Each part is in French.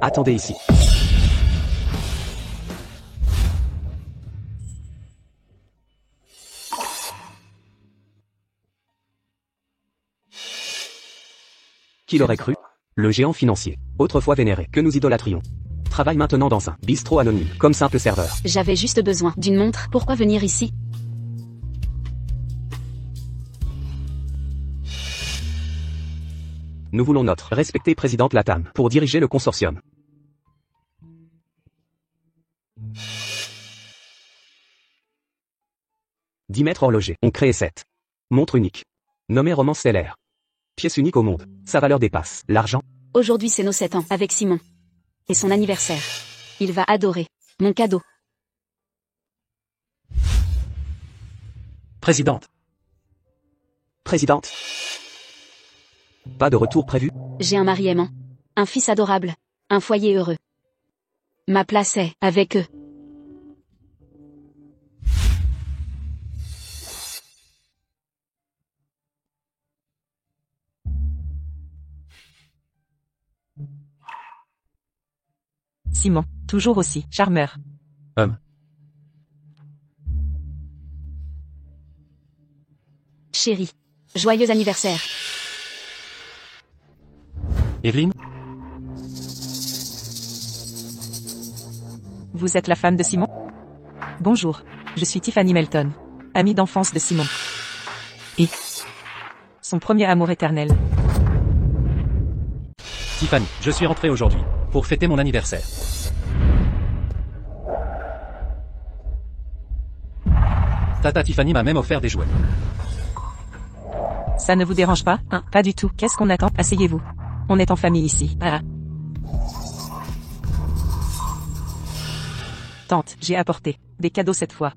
Attendez ici. Qui l'aurait cru? Le géant financier, autrefois vénéré, que nous idolâtrions, travaille maintenant dans un bistrot anonyme, comme simple serveur. J'avais juste besoin d'une montre. Pourquoi venir ici? Nous voulons notre respectée présidente Latam pour diriger le consortium. « 10 mètres horlogers ont créé cette montre unique, nommée Romance Stellaire. Pièce unique au monde, sa valeur dépasse l'argent. Aujourd'hui c'est nos 7 ans avec Simon. Et son anniversaire. Il va adorer mon cadeau. Présidente. Présidente. Pas de retour prévu? J'ai un mari aimant. Un fils adorable. Un foyer heureux. Ma place est avec eux. Simon, toujours aussi charmeur. Chérie, joyeux anniversaire. Evelyne? Vous êtes la femme de Simon? Bonjour, je suis Tiffany Melton, amie d'enfance de Simon. Et son premier amour éternel. Tiffany, je suis rentré aujourd'hui pour fêter mon anniversaire. Tata Tiffany m'a même offert des jouets. Ça ne vous dérange pas, hein? Pas du tout. Qu'est-ce qu'on attend? Asseyez-vous. On est en famille ici. Ah. Tante, j'ai apporté des cadeaux cette fois.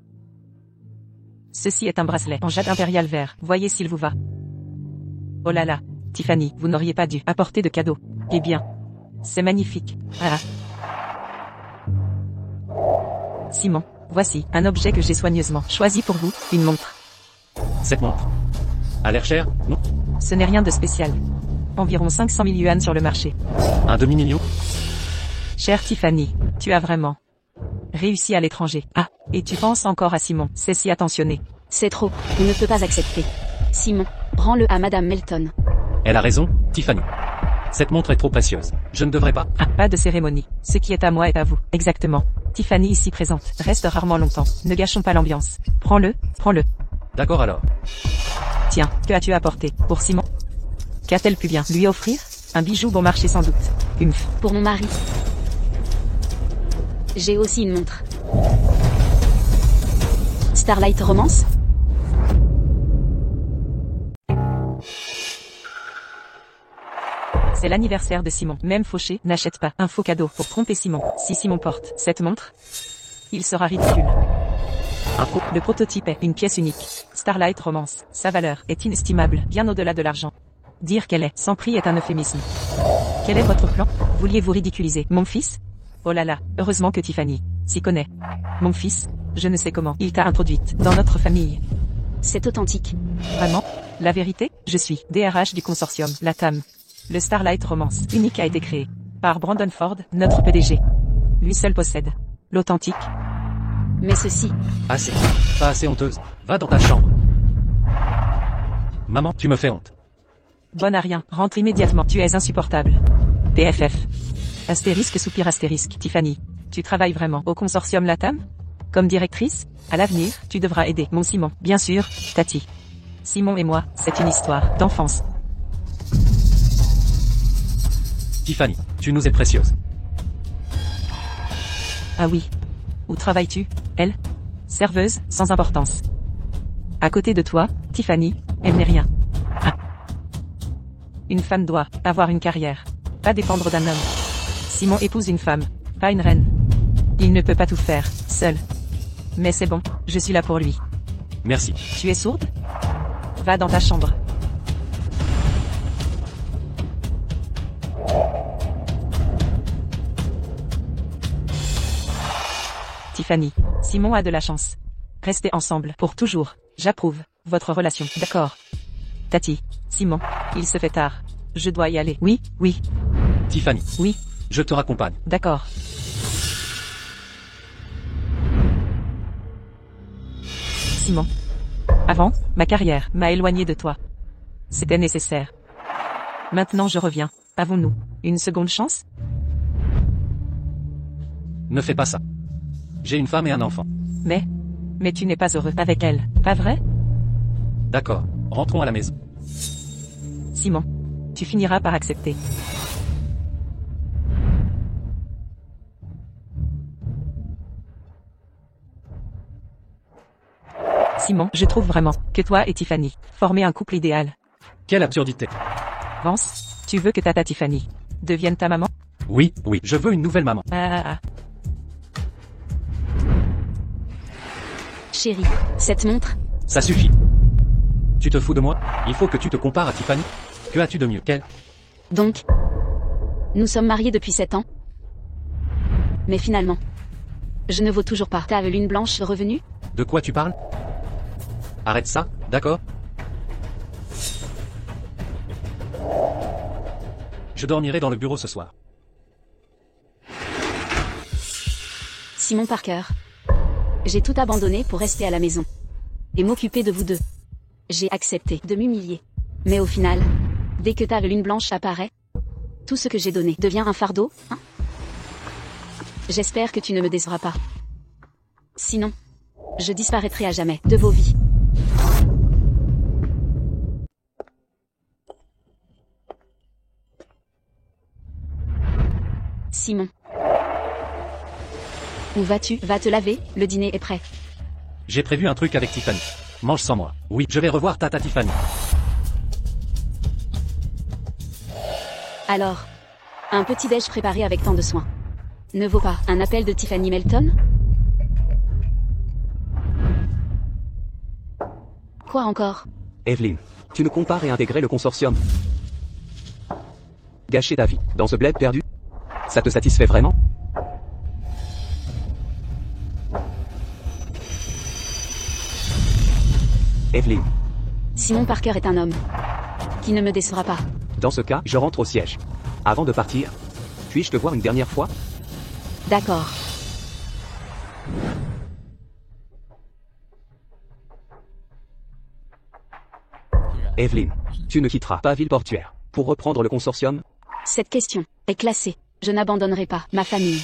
Ceci est un bracelet en jade impérial vert. Voyez s'il vous va. Oh là là, Tiffany, vous n'auriez pas dû apporter de cadeaux. Eh bien, c'est magnifique. Ah. Simon, voici un objet que j'ai soigneusement choisi pour vous, une montre. Cette montre a l'air chère, non? Ce n'est rien de spécial. Environ 500 000 yuan sur le marché. Un demi-million? Chère Tiffany, tu as vraiment réussi à l'étranger. Ah, et tu penses encore à Simon, c'est si attentionné. C'est trop, on ne peut pas accepter. Simon, rends-le à Madame Melton. Elle a raison, Tiffany. Cette montre est trop précieuse. Je ne devrais pas. Ah, pas de cérémonie. Ce qui est à moi est à vous. Exactement. Tiffany ici présente reste rarement longtemps. Ne gâchons pas l'ambiance. Prends-le, prends-le. D'accord alors. Tiens, que as-tu apporté pour Simon? Qu'a-t-elle pu bien lui offrir? Un bijou bon marché sans doute. Humph. Pour mon mari. J'ai aussi une montre. Starlight Romance? C'est l'anniversaire de Simon. Même fauché n'achète pas un faux cadeau pour tromper Simon. Si Simon porte cette montre, il sera ridicule. Le prototype est une pièce unique. Starlight Romance. Sa valeur est inestimable, bien au-delà de l'argent. Dire qu'elle est sans prix est un euphémisme. Quel est votre plan? Vouliez-vous ridiculiser mon fils? Oh là là, heureusement que Tiffany s'y connaît. Mon fils, je ne sais comment il t'a introduite dans notre famille. C'est authentique. Vraiment? La vérité? Je suis DRH du consortium Latam. Le Starlight Romance unique a été créé par Brandon Ford, notre PDG. Lui seul possède l'authentique. Mais ceci... Assez. Pas assez honteuse. Va dans ta chambre. Maman, tu me fais honte. Bonne à rien. Rentre immédiatement. Tu es insupportable. PFF. Astérisque soupir astérisque. Tiffany, tu travailles vraiment au consortium Latam? Comme directrice? À l'avenir, tu devras aider mon Simon. Bien sûr, Tati. Simon et moi, c'est une histoire d'enfance. Tiffany, tu nous es précieuse. Ah oui. Où travailles-tu? Elle? Serveuse, sans importance. À côté de toi, Tiffany, elle n'est rien. Ah. Une femme doit avoir une carrière. Pas dépendre d'un homme. Simon épouse une femme, pas une reine. Il ne peut pas tout faire, seul. Mais c'est bon, je suis là pour lui. Merci. Tu es sourde? Va dans ta chambre. Tiffany, Simon a de la chance. Restez ensemble pour toujours. J'approuve votre relation. D'accord. Tati, Simon, il se fait tard. Je dois y aller. Oui, oui. Tiffany. Oui. Je te raccompagne. D'accord. Simon. Avant, ma carrière m'a éloigné de toi. C'était nécessaire. Maintenant je reviens. Avons-nous une seconde chance? Ne fais pas ça. J'ai une femme et un enfant. Mais tu n'es pas heureux avec elle, pas vrai? D'accord, rentrons à la maison. Simon. Tu finiras par accepter. Simon, je trouve vraiment que toi et Tiffany formez un couple idéal. Quelle absurdité. Vance, tu veux que tata Tiffany devienne ta maman? Oui, je veux une nouvelle maman. Ah. Chérie, cette montre, Ça suffit. Tu te fous de moi? Il faut que tu te compares à Tiffany. Que as-tu de mieux qu'elle? donc. Nous sommes mariés depuis 7 ans. Mais finalement, je ne vaux toujours pas ta lune blanche revenue. De quoi tu parles? Arrête ça, d'accord? Je dormirai dans le bureau ce soir. Simon Parker. J'ai tout abandonné pour rester à la maison. Et m'occuper de vous deux. J'ai accepté de m'humilier. Mais au final, dès que ta lune blanche apparaît, tout ce que j'ai donné devient un fardeau, hein? J'espère que tu ne me décevras pas. Sinon, je disparaîtrai à jamais de vos vies. Simon. Où vas-tu? Va te laver, le dîner est prêt. J'ai prévu un truc avec Tiffany. Mange sans moi. Oui, je vais revoir tata Tiffany. Alors, un petit déj préparé avec tant de soin. Ne vaut pas un appel de Tiffany Melton? Quoi encore? Evelyn, tu ne comptes pas réintégrer le consortium. Gâcher ta vie dans ce bled perdu? Ça te satisfait vraiment? Evelyn, Simon Parker est un homme qui ne me décevra pas. dans ce cas, je rentre au siège. Avant de partir, puis-je te voir une dernière fois? D'accord. Evelyn, tu ne quitteras pas Ville Portuaire pour reprendre le consortium? Cette question est classée. Je n'abandonnerai pas ma famille.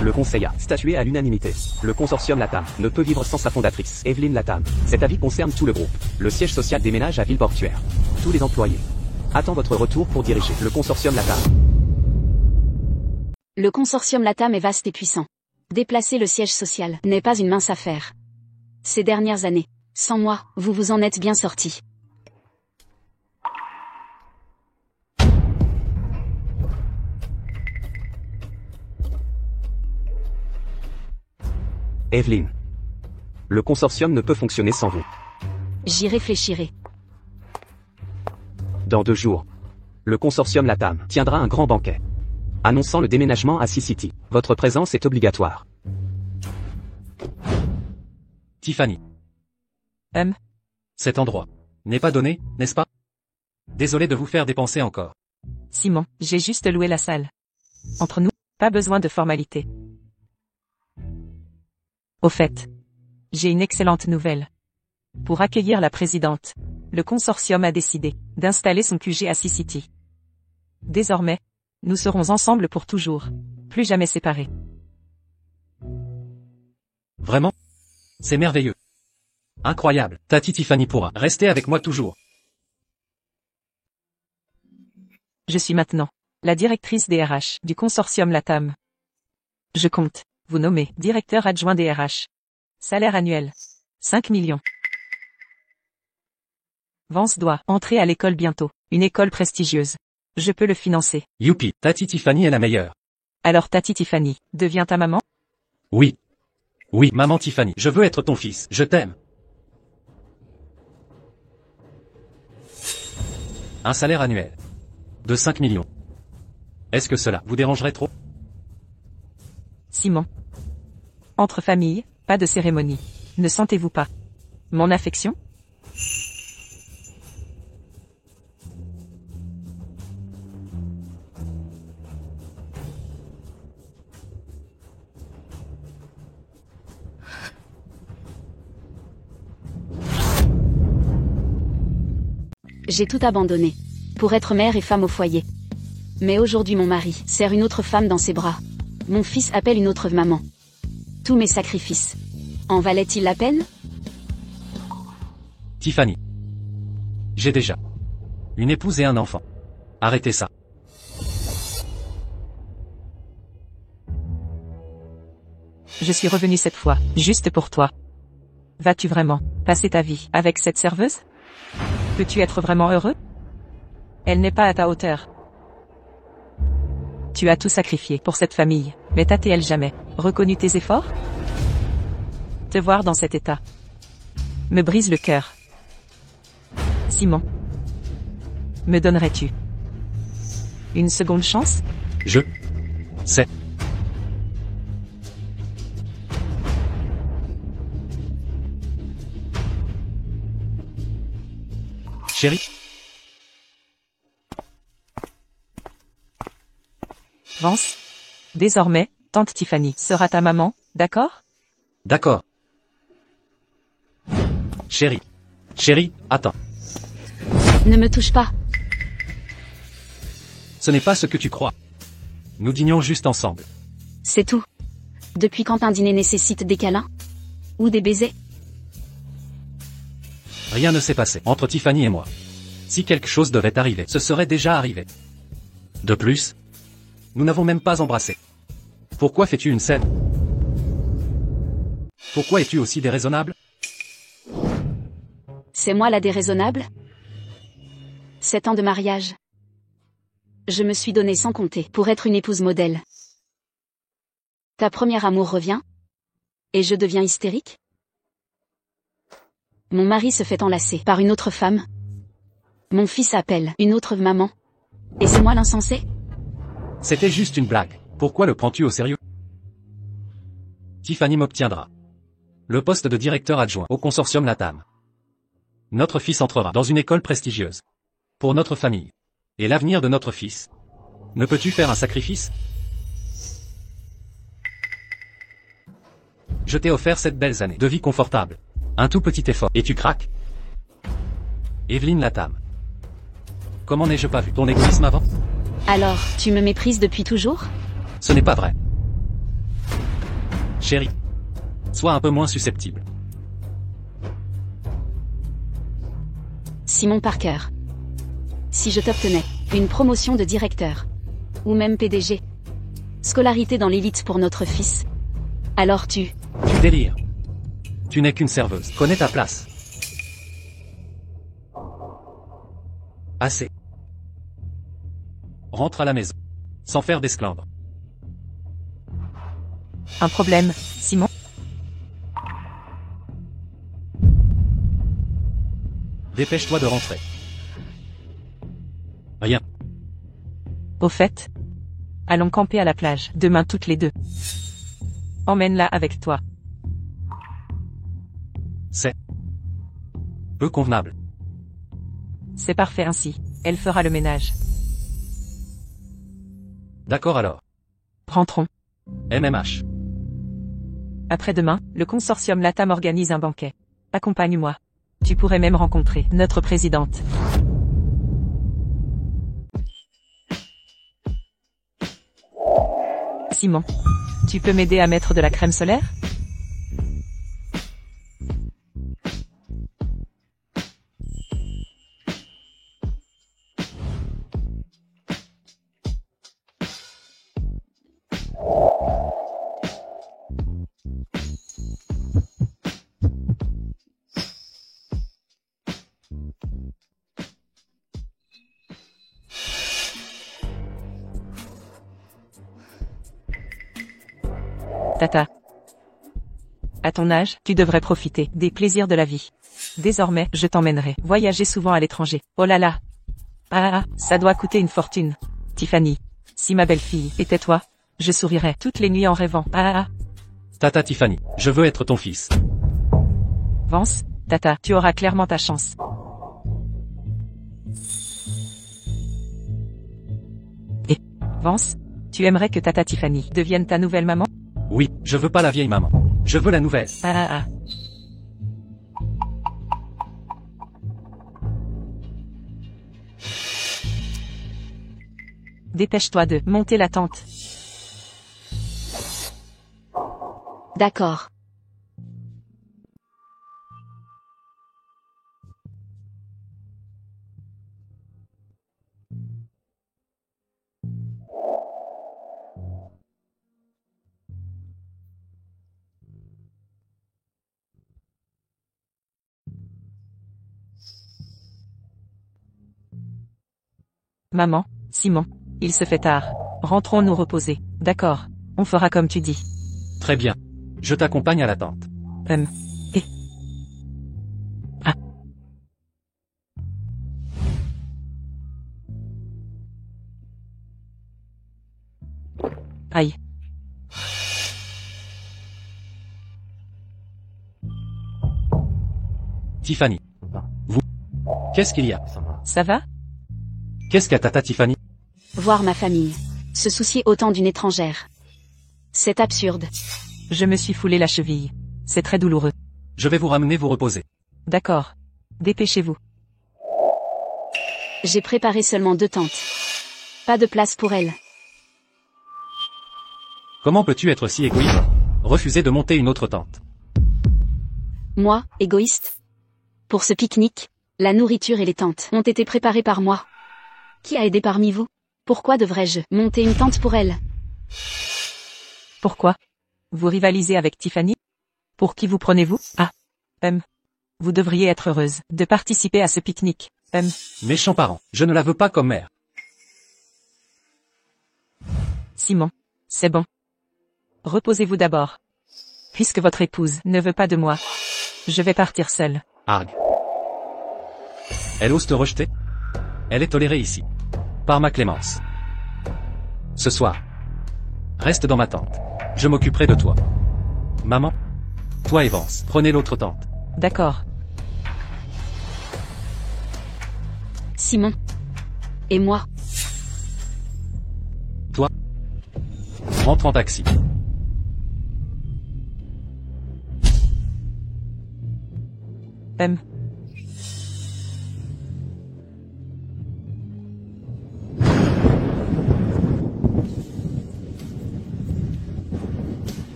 Le conseil a statué à l'unanimité. Le consortium Latam ne peut vivre sans sa fondatrice, Evelyn Latam. Cet avis concerne tout le groupe. Le siège social déménage à Ville Portuaire. Tous les employés attendent votre retour pour diriger le consortium Latam. Le consortium Latam est vaste et puissant. Déplacer le siège social n'est pas une mince affaire. Ces dernières années, sans moi, vous vous en êtes bien sortis. Evelyn, le consortium ne peut fonctionner sans vous. J'y réfléchirai. Dans 2 jours, le consortium Latam tiendra un grand banquet annonçant le déménagement à Sea City. Votre présence est obligatoire. Tiffany. Cet endroit n'est pas donné, n'est-ce pas? Désolé de vous faire dépenser encore. Simon, j'ai juste loué la salle. Entre nous, pas besoin de formalité. Au fait, j'ai une excellente nouvelle. Pour accueillir la présidente, le consortium a décidé d'installer son QG à Sea City. Désormais, nous serons ensemble pour toujours, plus jamais séparés. Vraiment? C'est merveilleux. Incroyable. Tati Tiffany pourra rester avec moi toujours. Je suis maintenant la directrice des RH du consortium Latam. Je compte vous nommer directeur adjoint des RH. Salaire annuel 5 millions. Vance doit entrer à l'école bientôt, une école prestigieuse. Je peux le financer. Youpi, Tati Tiffany est la meilleure. Alors Tati Tiffany devient ta maman? Oui. Oui, maman Tiffany, je veux être ton fils, je t'aime. Un salaire annuel de 5 millions. Est-ce que cela vous dérangerait trop? Simon. Entre familles, pas de cérémonie. Ne sentez-vous pas mon affection? J'ai tout abandonné. Pour être mère et femme au foyer. Mais aujourd'hui mon mari serre une autre femme dans ses bras. Mon fils appelle une autre maman. Tous mes sacrifices. En valaient-ils la peine? Tiffany. J'ai déjà une épouse et un enfant. Arrêtez ça. Je suis revenu cette fois, juste pour toi. Vas-tu vraiment passer ta vie avec cette serveuse? Peux-tu être vraiment heureux? Elle n'est pas à ta hauteur. Tu as tout sacrifié pour cette famille, mais t'a-t-elle jamais reconnu tes efforts? Te voir dans cet état me brise le cœur. Simon, me donnerais-tu une seconde chance? Je sais. Chérie, Vance, désormais, tante Tiffany sera ta maman, d'accord? d'accord. Chérie, attends. Ne me touche pas. Ce n'est pas ce que tu crois. Nous dînions juste ensemble. C'est tout. Depuis quand un dîner nécessite des câlins? Ou des baisers? Rien ne s'est passé entre Tiffany et moi. Si quelque chose devait arriver, ce serait déjà arrivé. De plus, nous n'avons même pas embrassé. Pourquoi fais-tu une scène? Pourquoi es-tu aussi déraisonnable? C'est moi la déraisonnable? 7 ans de mariage. Je me suis donné sans compter pour être une épouse modèle. Ta première amour revient? Et je deviens hystérique? Mon mari se fait enlacer par une autre femme. Mon fils appelle une autre maman. Et c'est moi l'insensé? C'était juste une blague. Pourquoi le prends-tu au sérieux? Tiffany m'obtiendra le poste de directeur adjoint au consortium LATAM. Notre fils entrera dans une école prestigieuse. Pour notre famille. Et l'avenir de notre fils. Ne peux-tu faire un sacrifice? Je t'ai offert 7 belles années de vie confortable. Un tout petit effort. Et tu craques? Evelyne LATAM. Comment n'ai-je pas vu ton égoïsme avant? Alors, tu me méprises depuis toujours? Ce n'est pas vrai. Chérie. Sois un peu moins susceptible. Simon Parker. Si je t'obtenais une promotion de directeur, ou même PDG, scolarité dans l'élite pour notre fils, alors tu délires. Tu n'es qu'une serveuse. Connais ta place. Assez. Rentre à la maison. Sans faire d'esclandre. Un problème, Simon? Dépêche-toi de rentrer. Rien. Au fait, allons camper à la plage, demain toutes les deux. Emmène-la avec toi. C'est peu convenable. C'est parfait ainsi. Elle fera le ménage. D'accord alors. Rentrons. MMH. Après-demain, le consortium LATAM organise un banquet. Accompagne-moi. Tu pourrais même rencontrer notre présidente. Simon, tu peux m'aider à mettre de la crème solaire? Tata. À ton âge, tu devrais profiter des plaisirs de la vie. Désormais, je t'emmènerai voyager souvent à l'étranger. Oh là là. Ah, ça doit coûter une fortune. Tiffany. Si ma belle-fille était toi, je sourirais toutes les nuits en rêvant. Ah. Tata Tiffany, je veux être ton fils. Vance, Tata, tu auras clairement ta chance. Et, Vance, tu aimerais que Tata Tiffany devienne ta nouvelle maman? Oui, je veux pas la vieille maman. Je veux la nouvelle. Dépêche-toi de monter la tente. D'accord. Maman, Simon, il se fait tard. Rentrons nous reposer. D'accord. On fera comme tu dis. Très bien. Je t'accompagne à la tente. Et... Ah. Aïe. Tiffany. Vous. Qu'est-ce qu'il y a? Ça va? Qu'est-ce qu'a tata Tiffany? Voir ma famille. Se soucier autant d'une étrangère. C'est absurde. Je me suis foulé la cheville. C'est très douloureux. Je vais vous ramener vous reposer. D'accord. Dépêchez-vous. J'ai préparé seulement 2 tentes. Pas de place pour elle. Comment peux-tu être si égoïste? Refuser de monter une autre tente. Moi, égoïste. Pour ce pique-nique, la nourriture et les tentes ont été préparées par moi. Qui a aidé parmi vous? Pourquoi devrais-je monter une tente pour elle? Pourquoi? Vous rivalisez avec Tiffany? Pour qui vous prenez-vous? Ah. Vous devriez être heureuse de participer à ce pique-nique. Méchants parents, je ne la veux pas comme mère. Simon. C'est bon. Reposez-vous d'abord. Puisque votre épouse ne veut pas de moi, je vais partir seule. Arg. Elle ose te rejeter? Elle est tolérée ici. Par ma clémence. Ce soir. Reste dans ma tente. Je m'occuperai de toi. Maman. Toi et Vance, prenez l'autre tente. D'accord. Simon. Et moi. Toi. Rentre en taxi.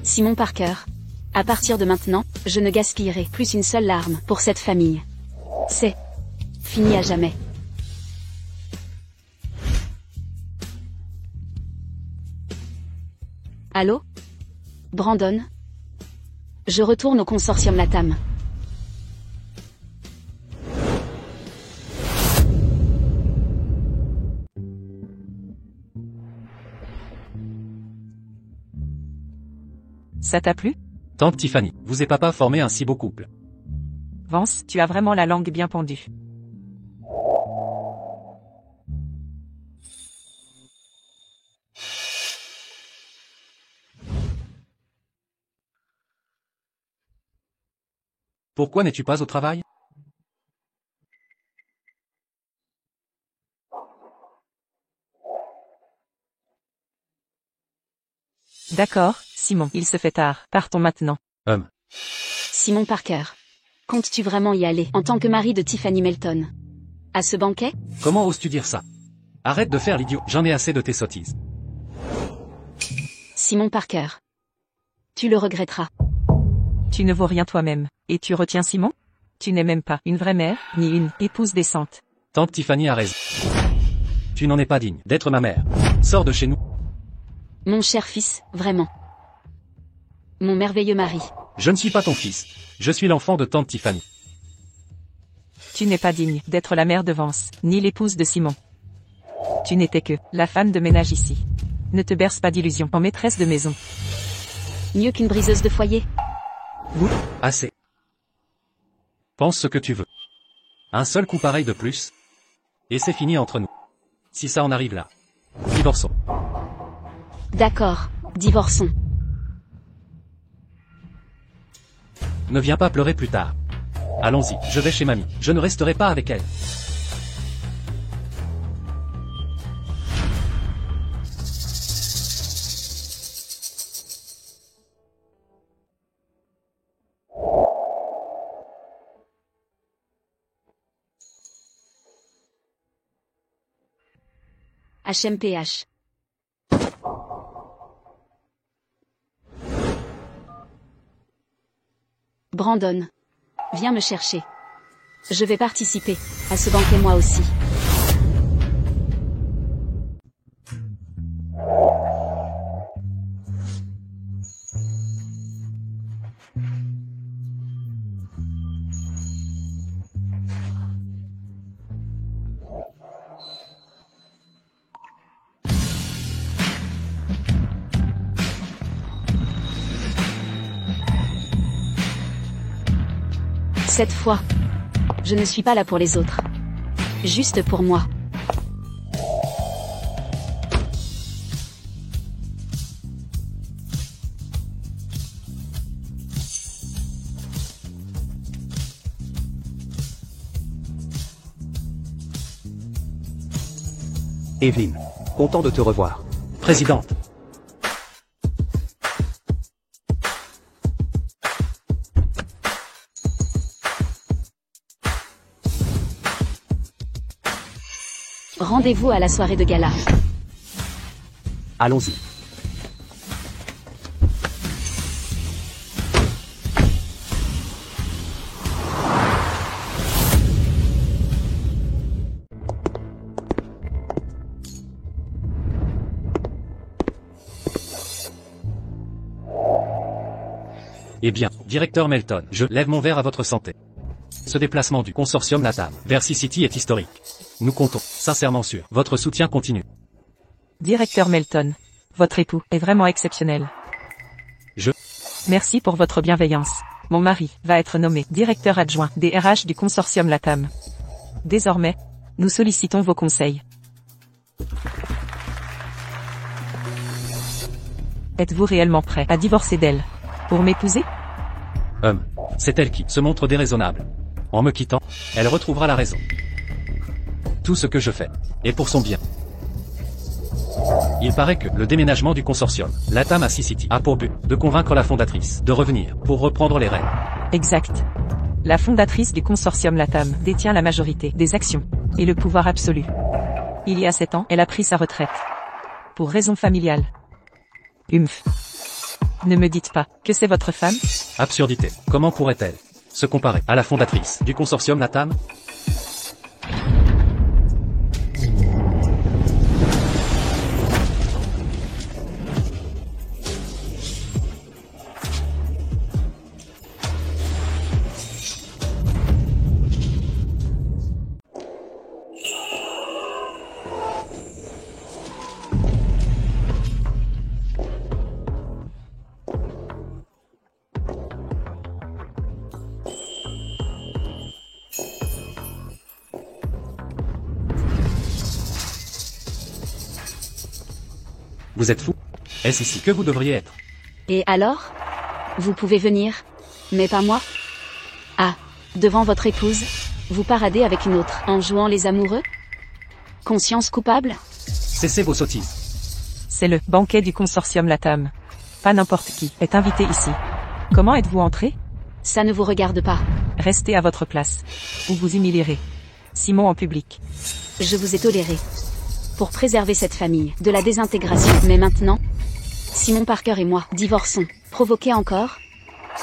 Simon Parker. À partir de maintenant, je ne gaspillerai plus une seule larme pour cette famille. C'est fini à jamais. Allô? Brandon? Je retourne au consortium Latam. Ça t'a plu? Tante Tiffany, vous et papa formaient un si beau couple. Vance, tu as vraiment la langue bien pendue. Pourquoi n'es-tu pas au travail? D'accord, Simon, il se fait tard. Partons maintenant. Simon Parker. Comptes-tu vraiment y aller en tant que mari de Tiffany Melton? À ce banquet? Comment oses-tu dire ça? Arrête de faire l'idiot, j'en ai assez de tes sottises. Simon Parker. Tu le regretteras. Tu ne vaux rien toi-même. Et tu retiens Simon? Tu n'es même pas une vraie mère, ni une épouse décente. Tante Tiffany a raison. Tu n'en es pas digne d'être ma mère. Sors de chez nous. Mon cher fils, vraiment. Mon merveilleux mari. Je ne suis pas ton fils. Je suis l'enfant de tante Tiffany. Tu n'es pas digne d'être la mère de Vance, ni l'épouse de Simon. Tu n'étais que la femme de ménage ici. Ne te berce pas d'illusions en maîtresse de maison. Mieux qu'une briseuse de foyer. Assez. Pense ce que tu veux. Un seul coup pareil de plus. Et c'est fini entre nous. Si ça en arrive là. Divorçons. D'accord, divorçons. Ne viens pas pleurer plus tard. Allons-y, je vais chez mamie. Je ne resterai pas avec elle. HMPH. Brandon. Viens me chercher. Je vais participer à ce banquet moi aussi. Cette fois, je ne suis pas là pour les autres. Juste pour moi. Evelyn. Content de te revoir. Présidente. Rendez-vous à la soirée de gala. Allons-y. Eh bien, directeur Melton, je lève mon verre à votre santé. Ce déplacement du consortium LATAM vers City est historique. Nous comptons sincèrement sur votre soutien continu. Directeur Melton. Votre époux est vraiment exceptionnel. Merci pour votre bienveillance. Mon mari va être nommé directeur adjoint des RH du consortium LATAM. Désormais, nous sollicitons vos conseils. Êtes-vous réellement prêt à divorcer d'elle pour m'épouser? C'est elle qui se montre déraisonnable. En me quittant, elle retrouvera la raison. Tout ce que je fais est pour son bien. Il paraît que le déménagement du consortium LATAM à City a pour but de convaincre la fondatrice de revenir pour reprendre les rênes. Exact. La fondatrice du consortium LATAM détient la majorité des actions et le pouvoir absolu. Il y a 7 ans, elle a pris sa retraite. Pour raison familiale. Ne me dites pas que c'est votre femme? Absurdité. Comment pourrait-elle se comparer à la fondatrice du consortium LATAM? Vous êtes fou. Est-ce ici que vous devriez être? Et alors? Vous pouvez venir, mais pas moi? Ah, devant votre épouse, vous paradez avec une autre en jouant les amoureux? Conscience coupable? Cessez vos sottises. C'est le banquet du consortium LATAM. Pas n'importe qui est invité ici. Comment êtes-vous entré? Ça ne vous regarde pas. Restez à votre place, ou vous humilierez Simon en public. Je vous ai toléré. Pour préserver cette famille de la désintégration. Mais maintenant, Simon Parker et moi divorçons. Provoquez encore?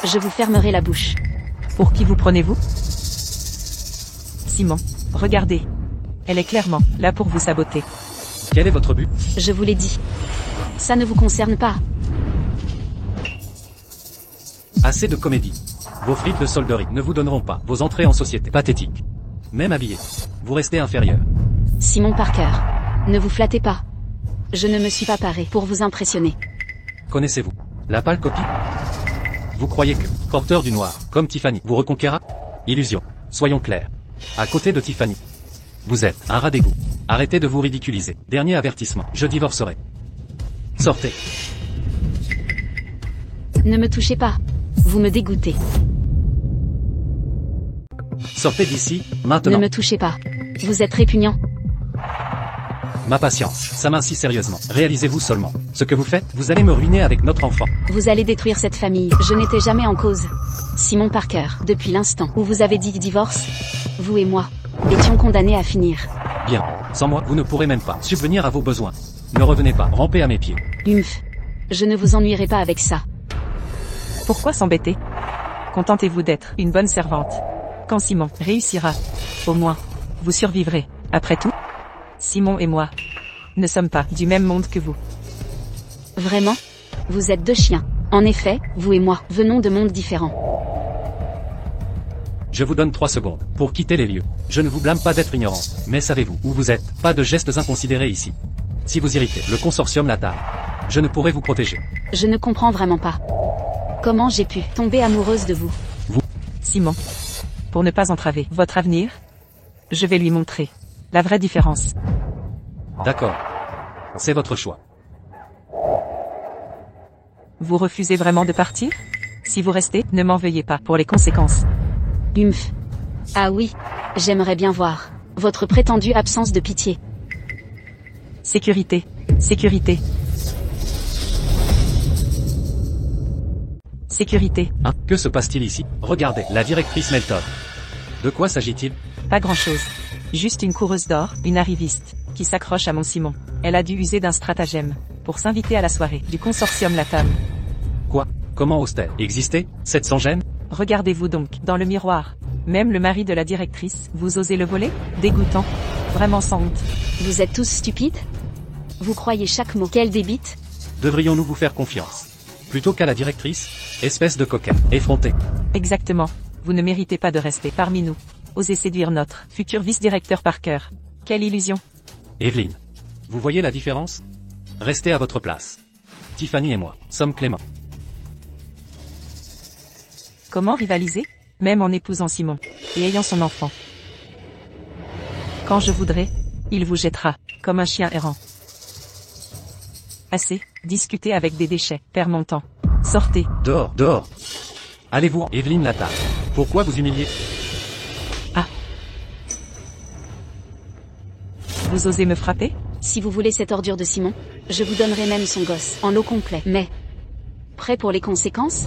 Je vous fermerai la bouche. Pour qui vous prenez-vous? Simon, regardez. Elle est clairement là pour vous saboter. Quel est votre but? Je vous l'ai dit. Ça ne vous concerne pas. Assez de comédie. Vos frites de solderie ne vous donneront pas vos entrées en société. Pathétique. Même habillé, vous restez inférieur. Simon Parker, ne vous flattez pas. Je ne me suis pas paré pour vous impressionner. Connaissez-vous la pâle copie? Vous croyez que, porteur du noir, comme Tiffany, vous reconquérera? Illusion. Soyons clairs. À côté de Tiffany, vous êtes un rat d'égout. Arrêtez de vous ridiculiser. Dernier avertissement, je divorcerai. Sortez. Ne me touchez pas. Vous me dégoûtez. Sortez d'ici, maintenant. Ne me touchez pas. Vous êtes répugnant. Ma patience s'amincit sérieusement. Réalisez-vous seulement ce que vous faites, vous allez me ruiner avec notre enfant. Vous allez détruire cette famille. Je n'étais jamais en cause. Simon Parker, depuis l'instant où vous avez dit divorce, vous et moi étions condamnés à finir. Bien. Sans moi, vous ne pourrez même pas subvenir à vos besoins. Ne revenez pas, rampez à mes pieds. Humph. Je ne vous ennuierai pas avec ça. Pourquoi s'embêter? Contentez-vous d'être une bonne servante. Quand Simon réussira, au moins, vous survivrez. Après tout, Simon et moi ne sommes pas du même monde que vous. Vraiment? Vous êtes deux chiens. En effet, vous et moi venons de mondes différents. Je vous donne 3 secondes pour quitter les lieux. Je ne vous blâme pas d'être ignorant, mais savez-vous où vous êtes? Pas de gestes inconsidérés ici. Si vous irritez le consortium Latam, je ne pourrai vous protéger. Je ne comprends vraiment pas. Comment j'ai pu tomber amoureuse de vous? Simon, pour ne pas entraver votre avenir, je vais lui montrer la vraie différence. D'accord. C'est votre choix. Vous refusez vraiment de partir? Si vous restez, ne m'en veuillez pas pour les conséquences. Humph. Ah oui, j'aimerais bien voir votre prétendue absence de pitié. Sécurité. Sécurité. Sécurité. Hein? Que se passe-t-il ici? Regardez, la directrice Melton. De quoi s'agit-il? Pas grand-chose. Juste une coureuse d'or, une arriviste, qui s'accroche à mon Simon. Elle a dû user d'un stratagème pour s'inviter à la soirée du consortium Latam. Quoi? Comment ose-t-elle exister? Cette sans gêne? Regardez-vous donc dans le miroir. Même le mari de la directrice, vous osez le voler? Dégoûtant. Vraiment sans honte. Vous êtes tous stupides? Vous croyez chaque mot qu'elle débite? Devrions-nous vous faire confiance plutôt qu'à la directrice? Espèce de coquin, effronté. Exactement. Vous ne méritez pas de rester parmi nous. Osez séduire notre futur vice-directeur Parker. Quelle illusion. Evelyne. Vous voyez la différence? Restez à votre place. Tiffany et moi sommes cléments. Comment rivaliser? Même en épousant Simon et ayant son enfant. Quand je voudrais, il vous jettera comme un chien errant. Assez, discutez avec des déchets, perd mon temps. Sortez. Dehors, dehors. Allez-vous, Evelyne Latam. Pourquoi vous humilier? Ah. Vous osez me frapper? Si vous voulez cette ordure de Simon, je vous donnerai même son gosse, en lot complet. Mais, prêt pour les conséquences?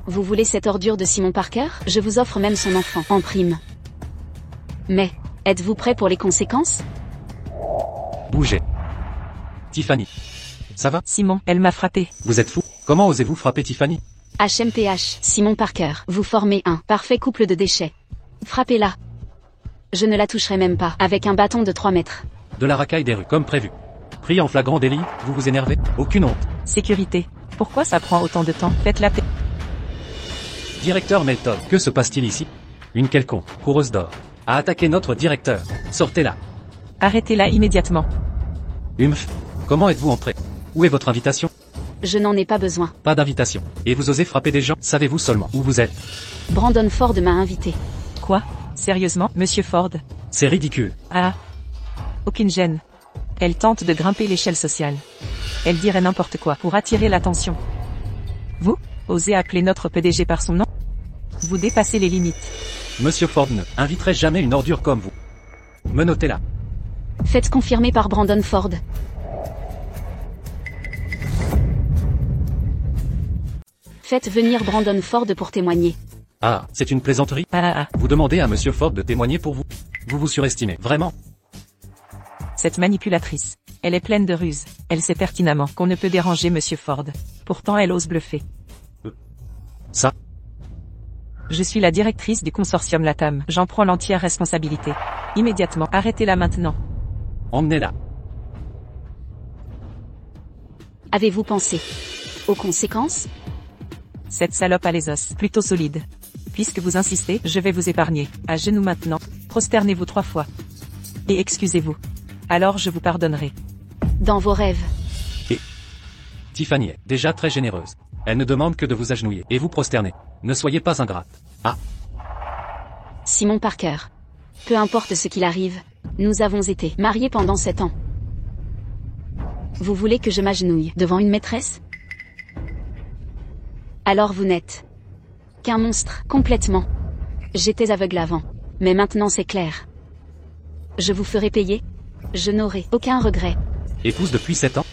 Vous voulez cette ordure de Simon Parker? Je vous offre même son enfant, en prime. Mais, êtes-vous prêt pour les conséquences? Bougez. Tiffany. Ça va? Simon, elle m'a frappé. Vous êtes fou? Comment osez-vous frapper Tiffany? HMPH, Simon Parker, vous formez un parfait couple de déchets. Frappez-la. Je ne la toucherai même pas, avec un bâton de 3 mètres. De la racaille des rues, comme prévu. Pris en flagrant délit, vous vous énervez? Aucune honte. Sécurité. Pourquoi ça prend autant de temps? Faites la paix. Directeur Melton, que se passe-t-il ici? Une quelconque coureuse d'or a attaqué notre directeur. Sortez-la. Arrêtez-la immédiatement. Humph. Comment êtes-vous entré? Où est votre invitation? Je n'en ai pas besoin. Pas d'invitation. Et vous osez frapper des gens? Savez-vous seulement où vous êtes? Brandon Ford m'a invité. Quoi? Sérieusement, monsieur Ford? C'est ridicule. Ah. Aucune gêne. Elle tente de grimper l'échelle sociale. Elle dirait n'importe quoi pour attirer l'attention. Vous, osez appeler notre PDG par son nom? Vous dépassez les limites. Monsieur Ford ne inviterait jamais une ordure comme vous. Menottez-la. Faites confirmer par Brandon Ford. Faites venir Brandon Ford pour témoigner. Ah, c'est une plaisanterie? Ah. Vous demandez à Monsieur Ford de témoigner pour vous? Vous vous surestimez, vraiment? Cette manipulatrice. Elle est pleine de ruses. Elle sait pertinemment qu'on ne peut déranger monsieur Ford. Pourtant elle ose bluffer. Ça? Je suis la directrice du consortium Latam. J'en prends l'entière responsabilité. Immédiatement, arrêtez-la maintenant. Emmenez-la. Avez-vous pensé aux conséquences? Cette salope a les os plutôt solides. Puisque vous insistez, je vais vous épargner. À genoux maintenant. Prosternez-vous 3 fois. Et excusez-vous. Alors je vous pardonnerai. Dans vos rêves. Et Tiffany est déjà très généreuse. Elle ne demande que de vous agenouiller et vous prosterner. Ne soyez pas ingrate. Ah. Simon Parker. Peu importe ce qu'il arrive, nous avons été mariés pendant 7 ans. Vous voulez que je m'agenouille devant une maîtresse? Alors vous n'êtes qu'un monstre, complètement. J'étais aveugle avant, mais maintenant c'est clair. Je vous ferai payer. Je n'aurai aucun regret. Épouse depuis 7 ans?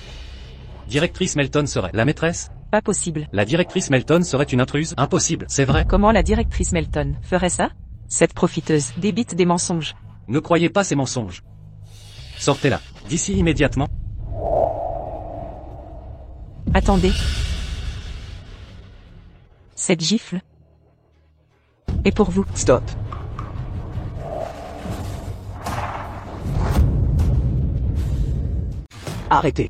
Directrice Melton serait la maîtresse? Pas possible. La directrice Melton serait une intruse? Impossible, c'est vrai. Comment la directrice Melton ferait ça? Cette profiteuse débite des mensonges. Ne croyez pas ces mensonges. Sortez-la, d'ici immédiatement. Attendez. Cette gifle est pour vous. Stop. Arrêtez.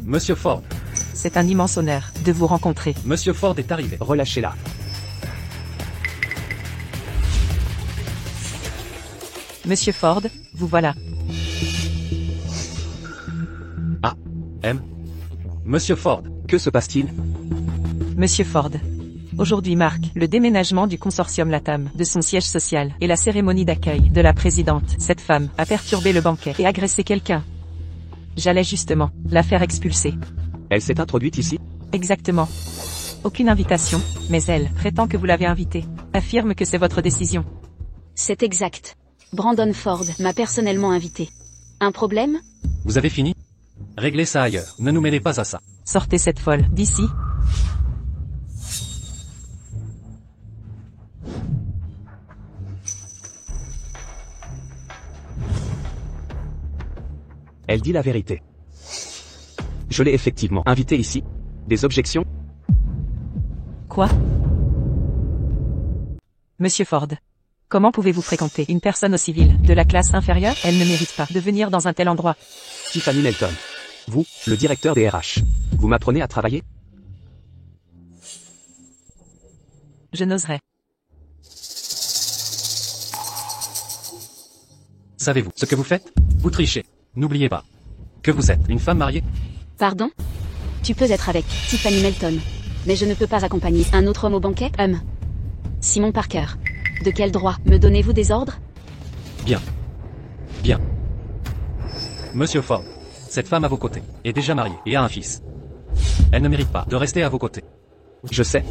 Monsieur Ford. C'est un immense honneur de vous rencontrer. Monsieur Ford est arrivé. Relâchez-la. Monsieur Ford, vous voilà. Monsieur Ford. Que se passe-t-il? Monsieur Ford. Aujourd'hui marque le déménagement du consortium Latam de son siège social et la cérémonie d'accueil de la présidente. Cette femme a perturbé le banquet et agressé quelqu'un. J'allais justement la faire expulser. Elle s'est introduite ici? Exactement. Aucune invitation, mais elle prétend que vous l'avez invitée. Affirme que c'est votre décision. C'est exact. Brandon Ford m'a personnellement invité. Un problème? Vous avez fini? Réglez ça ailleurs. Ne nous mêlez pas à ça. Sortez cette folle d'ici. Elle dit la vérité. Je l'ai effectivement invitée ici. Des objections? Quoi? Monsieur Ford. Comment pouvez-vous fréquenter une personne au civil de la classe inférieure? Elle ne mérite pas de venir dans un tel endroit. Tiffany Melton. Vous, le directeur des RH. Vous m'apprenez à travailler? Je n'oserais. Savez-vous ce que vous faites? Vous trichez. N'oubliez pas que vous êtes une femme mariée. Pardon? Tu peux être avec Tiffany Melton. Mais je ne peux pas accompagner un autre homme au banquet? Simon Parker. De quel droit me donnez-vous des ordres? Bien. Bien. Monsieur Ford. Cette femme à vos côtés est déjà mariée et a un fils. Elle ne mérite pas de rester à vos côtés. Je sais.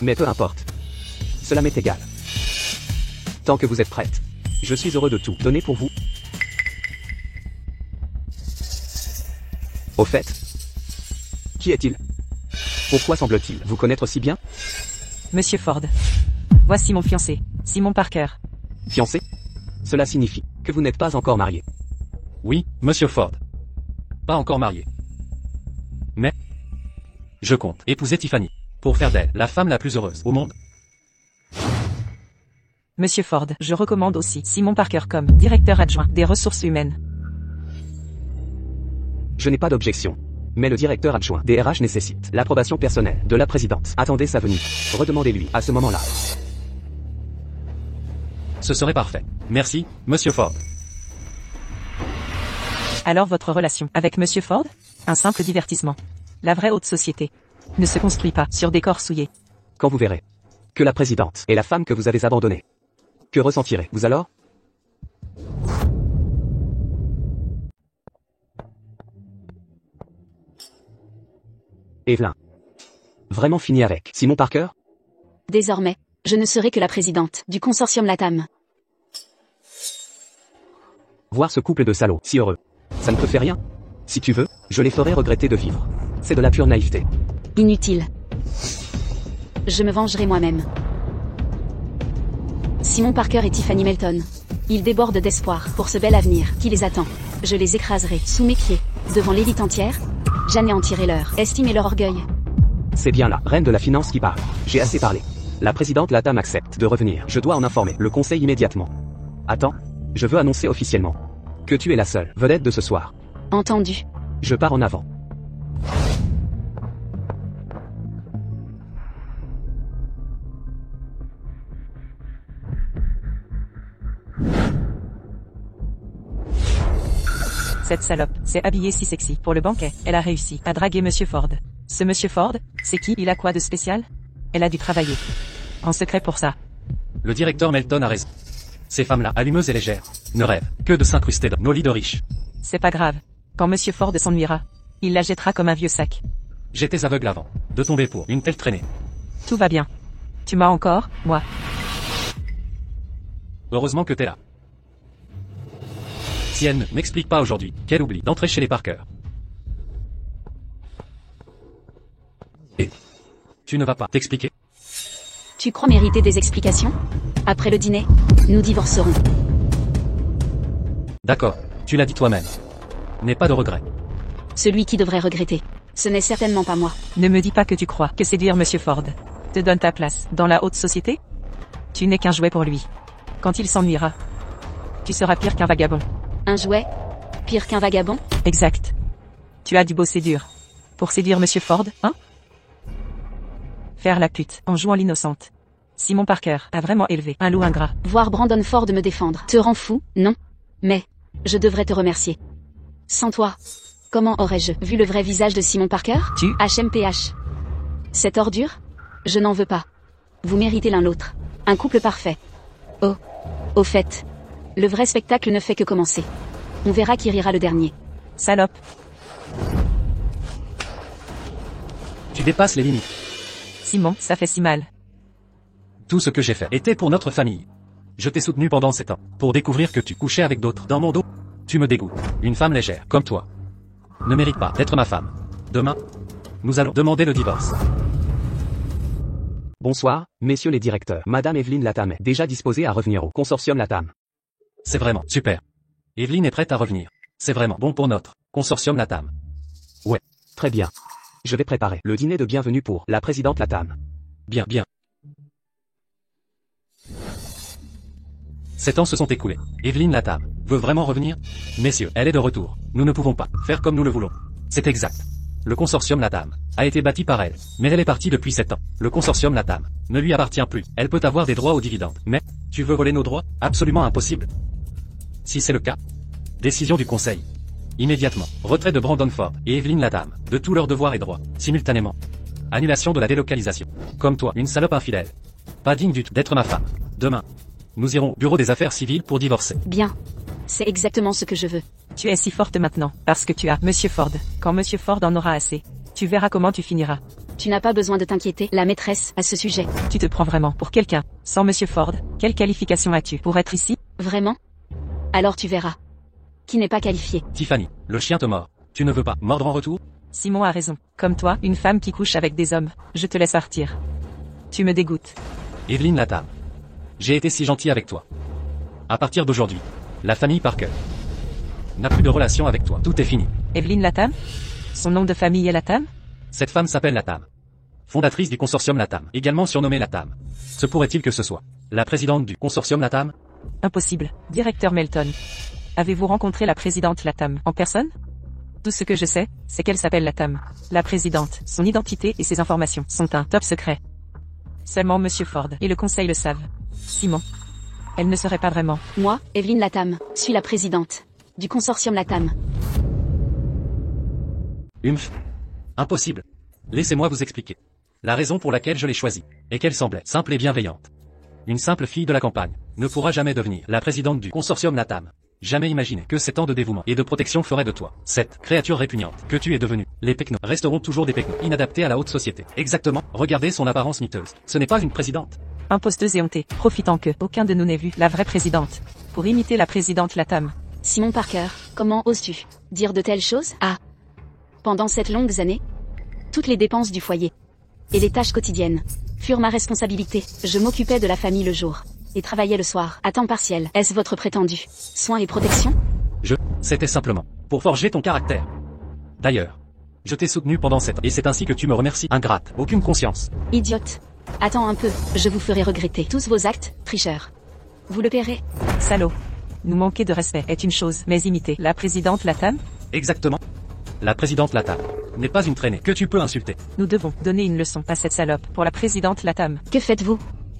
Mais peu importe. Cela m'est égal. Tant que vous êtes prête. Je suis heureux de tout donner pour vous. Au fait, qui est-il? Pourquoi semble-t-il vous connaître si bien? Monsieur Ford. Voici mon fiancé, Simon Parker. Fiancé? Cela signifie que vous n'êtes pas encore marié. Oui, Monsieur Ford. Pas encore marié. Mais je compte épouser Tiffany pour faire d'elle la femme la plus heureuse au monde. Monsieur Ford, je recommande aussi Simon Parker comme directeur adjoint des ressources humaines. Je n'ai pas d'objection. Mais le directeur adjoint des RH nécessite l'approbation personnelle de la présidente. Attendez sa venue. Redemandez-lui à ce moment-là. Ce serait parfait. Merci, Monsieur Ford. Alors votre relation avec Monsieur Ford? Un simple divertissement. La vraie haute société ne se construit pas sur des corps souillés. Quand vous verrez que la présidente est la femme que vous avez abandonnée, que ressentirez-vous alors? Evelyn. Vraiment fini avec Simon Parker? Désormais, je ne serai que la présidente du consortium Latam. Voir ce couple de salauds si heureux, ça ne te fait rien? Si tu veux, je les ferai regretter de vivre. C'est de la pure naïveté. Inutile. Je me vengerai moi-même. Simon Parker et Tiffany Melton. Ils débordent d'espoir pour ce bel avenir qui les attend. Je les écraserai sous mes pieds, devant l'élite entière. J'anéantirai leur estime et leur orgueil. C'est bien la reine de la finance qui parle. J'ai assez parlé. La présidente Latam accepte de revenir. Je dois en informer le conseil immédiatement. Attends, je veux annoncer officiellement que tu es la seule vedette de ce soir. Entendu. Je pars en avant. Cette salope s'est habillée si sexy pour le banquet. Elle a réussi à draguer Monsieur Ford. Ce Monsieur Ford, c'est qui? Il a quoi de spécial? Elle a dû travailler en secret pour ça. Le directeur Melton a raison. Ces femmes-là, allumeuses et légères, ne rêvent que de s'incruster dans nos lits de riches. C'est pas grave. Quand Monsieur Ford s'ennuiera, il la jettera comme un vieux sac. J'étais aveugle avant de tomber pour une telle traînée. Tout va bien. Tu m'as encore, moi. Heureusement que t'es là. Si elle ne m'explique pas aujourd'hui qu'elle oublie d'entrer chez les Parker. Tu ne vas pas t'expliquer? Tu crois mériter des explications? Après le dîner, nous divorcerons. D'accord, tu l'as dit toi-même. N'aie pas de regrets. Celui qui devrait regretter, ce n'est certainement pas moi. Ne me dis pas que tu crois que séduire Monsieur Ford te donne ta place dans la haute société? Tu n'es qu'un jouet pour lui. Quand il s'ennuiera, tu seras pire qu'un vagabond. Un jouet? Pire qu'un vagabond? Exact. Tu as du beau séduire. Pour séduire Monsieur Ford, hein? Faire la pute en jouant l'innocente. Simon Parker a vraiment élevé un loup ingrat. Voir Brandon Ford me défendre te rend fou, non? Mais, je devrais te remercier. Sans toi, comment aurais-je vu le vrai visage de Simon Parker? Tu? HMPH. Cette ordure? Je n'en veux pas. Vous méritez l'un l'autre. Un couple parfait. Oh. Au fait. Le vrai spectacle ne fait que commencer. On verra qui rira le dernier. Salope. Tu dépasses les limites. Simon, ça fait si mal. Tout ce que j'ai fait était pour notre famille. Je t'ai soutenu pendant 7 ans, pour découvrir que tu couchais avec d'autres dans mon dos. Tu me dégoûtes. Une femme légère, comme toi, ne mérite pas d'être ma femme. Demain, nous allons demander le divorce. Bonsoir, messieurs les directeurs. Madame Evelyne Latam est déjà disposée à revenir au consortium Latam. C'est vraiment super. Evelyne est prête à revenir. C'est vraiment bon pour notre consortium Latam. Ouais. Très bien. Je vais préparer le dîner de bienvenue pour la présidente Latam. Bien, bien. 7 ans se sont écoulés. Evelyne Latam veut vraiment revenir? Messieurs, elle est de retour. Nous ne pouvons pas faire comme nous le voulons. C'est exact. Le consortium Latam a été bâti par elle, mais elle est partie depuis 7 ans. Le consortium Latam ne lui appartient plus. Elle peut avoir des droits aux dividendes. Mais, tu veux voler nos droits? Absolument impossible. Si c'est le cas, décision du conseil. Immédiatement, retrait de Brandon Ford et Evelyne Latam de tous leurs devoirs et droits, simultanément. Annulation de la délocalisation. Comme toi, une salope infidèle. Pas digne du tout d'être ma femme. Demain, nous irons au bureau des affaires civiles pour divorcer. Bien. C'est exactement ce que je veux. Tu es si forte maintenant, parce que tu as Monsieur Ford. Quand Monsieur Ford en aura assez, tu verras comment tu finiras. Tu n'as pas besoin de t'inquiéter, la maîtresse, à ce sujet. Tu te prends vraiment pour quelqu'un. Sans Monsieur Ford, quelle qualification as-tu pour être ici? Vraiment? Alors tu verras. Qui n'est pas qualifié? Tiffany, le chien te mord. Tu ne veux pas mordre en retour? Simon a raison. Comme toi, une femme qui couche avec des hommes. Je te laisse partir. Tu me dégoûtes. Evelyne Latam. J'ai été si gentil avec toi. À partir d'aujourd'hui, la famille Parker n'a plus de relation avec toi. Tout est fini. Evelyne Latam? Son nom de famille est Latam? Cette femme s'appelle Latam. Fondatrice du consortium Latam, également surnommée Latam. Se pourrait-il que ce soit la présidente du consortium Latam? Impossible. Directeur Melton. Avez-vous rencontré la présidente Latam en personne? Tout ce que je sais, c'est qu'elle s'appelle Latam. La présidente, son identité et ses informations sont un top secret. Seulement Monsieur Ford et le conseil le savent. Simon. Elle ne serait pas vraiment. Moi, Evelyne Latam, suis la présidente du consortium Latam. Humph. Impossible. Laissez-moi vous expliquer. La raison pour laquelle je l'ai choisie est qu'elle semblait simple et bienveillante. Une simple fille de la campagne ne pourra jamais devenir la présidente du consortium Latam. Jamais imaginer que ces temps de dévouement et de protection feraient de toi cette créature répugnante que tu es devenue. Les pecnos resteront toujours des pecnos inadaptés à la haute société. Exactement. Regardez son apparence miteuse. Ce n'est pas une présidente. Imposteuse et hontée, profitant que aucun de nous n'ait vu la vraie présidente. Pour imiter la présidente Latam. Simon Parker, comment oses-tu dire de telles choses? Ah. Pendant cette longue année, toutes les dépenses du foyer et les tâches quotidiennes furent ma responsabilité. Je m'occupais de la famille le jour et travaillais le soir, à temps partiel. Est-ce votre prétendu soin et protection? C'était simplement pour forger ton caractère. D'ailleurs, je t'ai soutenu pendant 7 ans et c'est ainsi que tu me remercies. Ingrate, aucune conscience. Idiote. Attends un peu, je vous ferai regretter tous vos actes, tricheurs. Vous le paierez. Salaud. Nous manquer de respect est une chose, mais imiter la présidente Latam? Exactement. La présidente Latam n'est pas une traînée que tu peux insulter. Nous devons donner une leçon à cette salope pour la présidente Latam. Que faites-vous?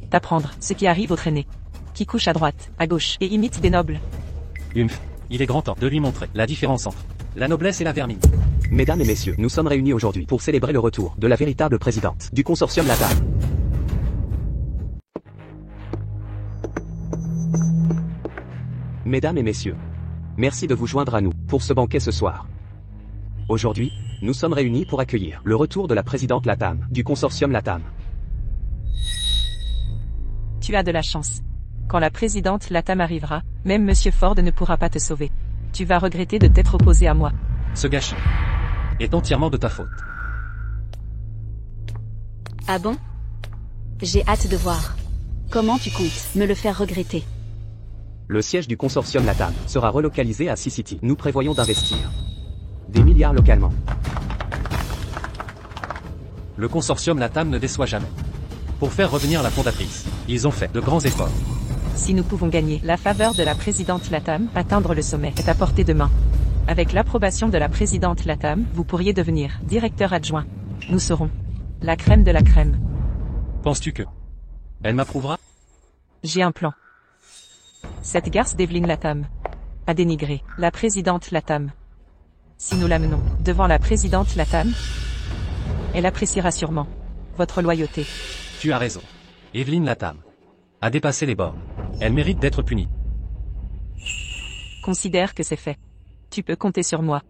T'apprendre ce qui arrive aux traînés. Qui couche à droite, à gauche et imite des nobles. Humph. Il est grand temps de lui montrer la différence entre la noblesse et la vermine. Mesdames et messieurs, nous sommes réunis aujourd'hui pour célébrer le retour de la véritable présidente du consortium Latam. Mesdames et messieurs, merci de vous joindre à nous pour ce banquet ce soir. Aujourd'hui, nous sommes réunis pour accueillir le retour de la présidente Latam du consortium Latam. Tu as de la chance. Quand la présidente Latam arrivera, même Monsieur Ford ne pourra pas te sauver. Tu vas regretter de t'être opposé à moi. Ce gâchis est entièrement de ta faute. Ah bon? J'ai hâte de voir. Comment tu comptes me le faire regretter? Le siège du consortium LATAM sera relocalisé à Sea-City. Nous prévoyons d'investir des milliards localement. Le consortium LATAM ne déçoit jamais. Pour faire revenir la fondatrice, ils ont fait de grands efforts. Si nous pouvons gagner la faveur de la présidente LATAM, atteindre le sommet est à portée de main. Avec l'approbation de la présidente LATAM, vous pourriez devenir directeur adjoint. Nous serons la crème de la crème. Penses-tu que elle m'approuvera? J'ai un plan. Cette garce d'Evelyne LATAM a dénigré la présidente LATAM. Si nous l'amenons devant la présidente LATAM, elle appréciera sûrement votre loyauté. Tu as raison. Evelyne LATAM a dépassé les bornes. Elle mérite d'être punie. Considère que c'est fait. Tu peux compter sur moi.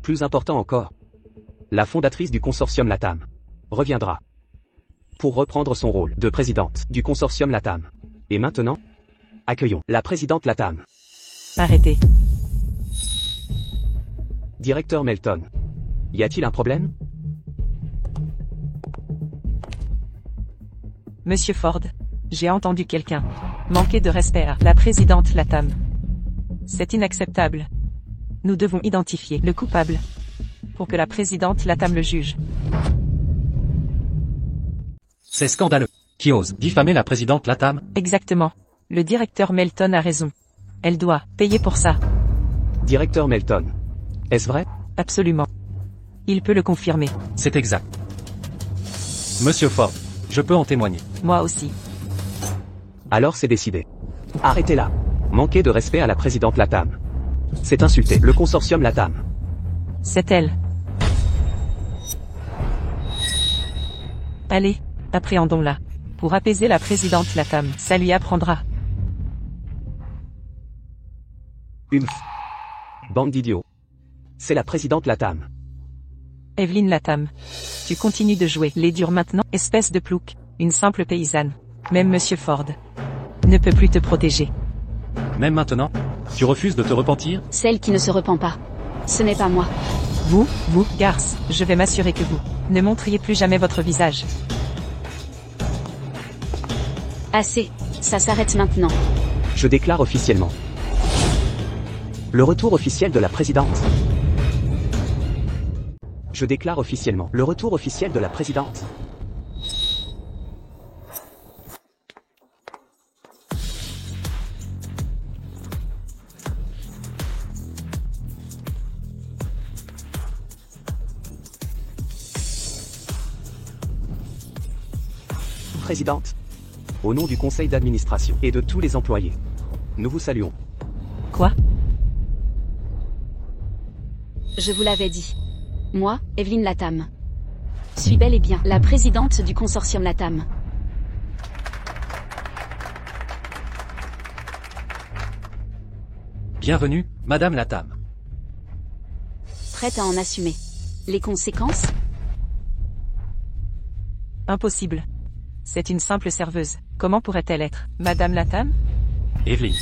Plus important encore, la fondatrice du consortium LATAM reviendra pour reprendre son rôle de présidente du consortium LATAM. Et maintenant, accueillons la présidente LATAM. Arrêtez. Directeur Melton, y a-t-il un problème? Monsieur Ford, j'ai entendu quelqu'un manquer de respect à la présidente LATAM. C'est inacceptable. Nous devons identifier le coupable pour que la présidente LATAM le juge. C'est scandaleux. Qui ose diffamer la présidente LATAM? Exactement. Le directeur Melton a raison. Elle doit payer pour ça. Directeur Melton, est-ce vrai? Absolument. Il peut le confirmer. C'est exact. Monsieur Ford, je peux en témoigner. Moi aussi. Alors c'est décidé. Arrêtez-la. Manquer de respect à la présidente LATAM. C'est insulter le consortium LATAM. C'est elle. Allez, appréhendons-la. Pour apaiser la présidente LATAM, ça lui apprendra. Bande d'idiots. C'est la présidente LATAM. Evelyne LATAM. Tu continues de jouer les durs maintenant, espèce de plouc, une simple paysanne. Même Monsieur Ford ne peut plus te protéger. Même maintenant, tu refuses de te repentir? Celle qui ne se repent pas. Ce n'est pas moi. Vous, garce, je vais m'assurer que vous ne montriez plus jamais votre visage. Assez. Ça s'arrête maintenant. Je déclare officiellement le retour officiel de la présidente. Je déclare officiellement le retour officiel de la présidente. Présidente, au nom du conseil d'administration et de tous les employés, nous vous saluons. Quoi? Je vous l'avais dit. Moi, Evelyne LATAM, suis bel et bien la présidente du consortium LATAM. Bienvenue, Madame LATAM. Prête à en assumer les conséquences? Impossible. C'est une simple serveuse. Comment pourrait-elle être Madame LATAM? Evelyne.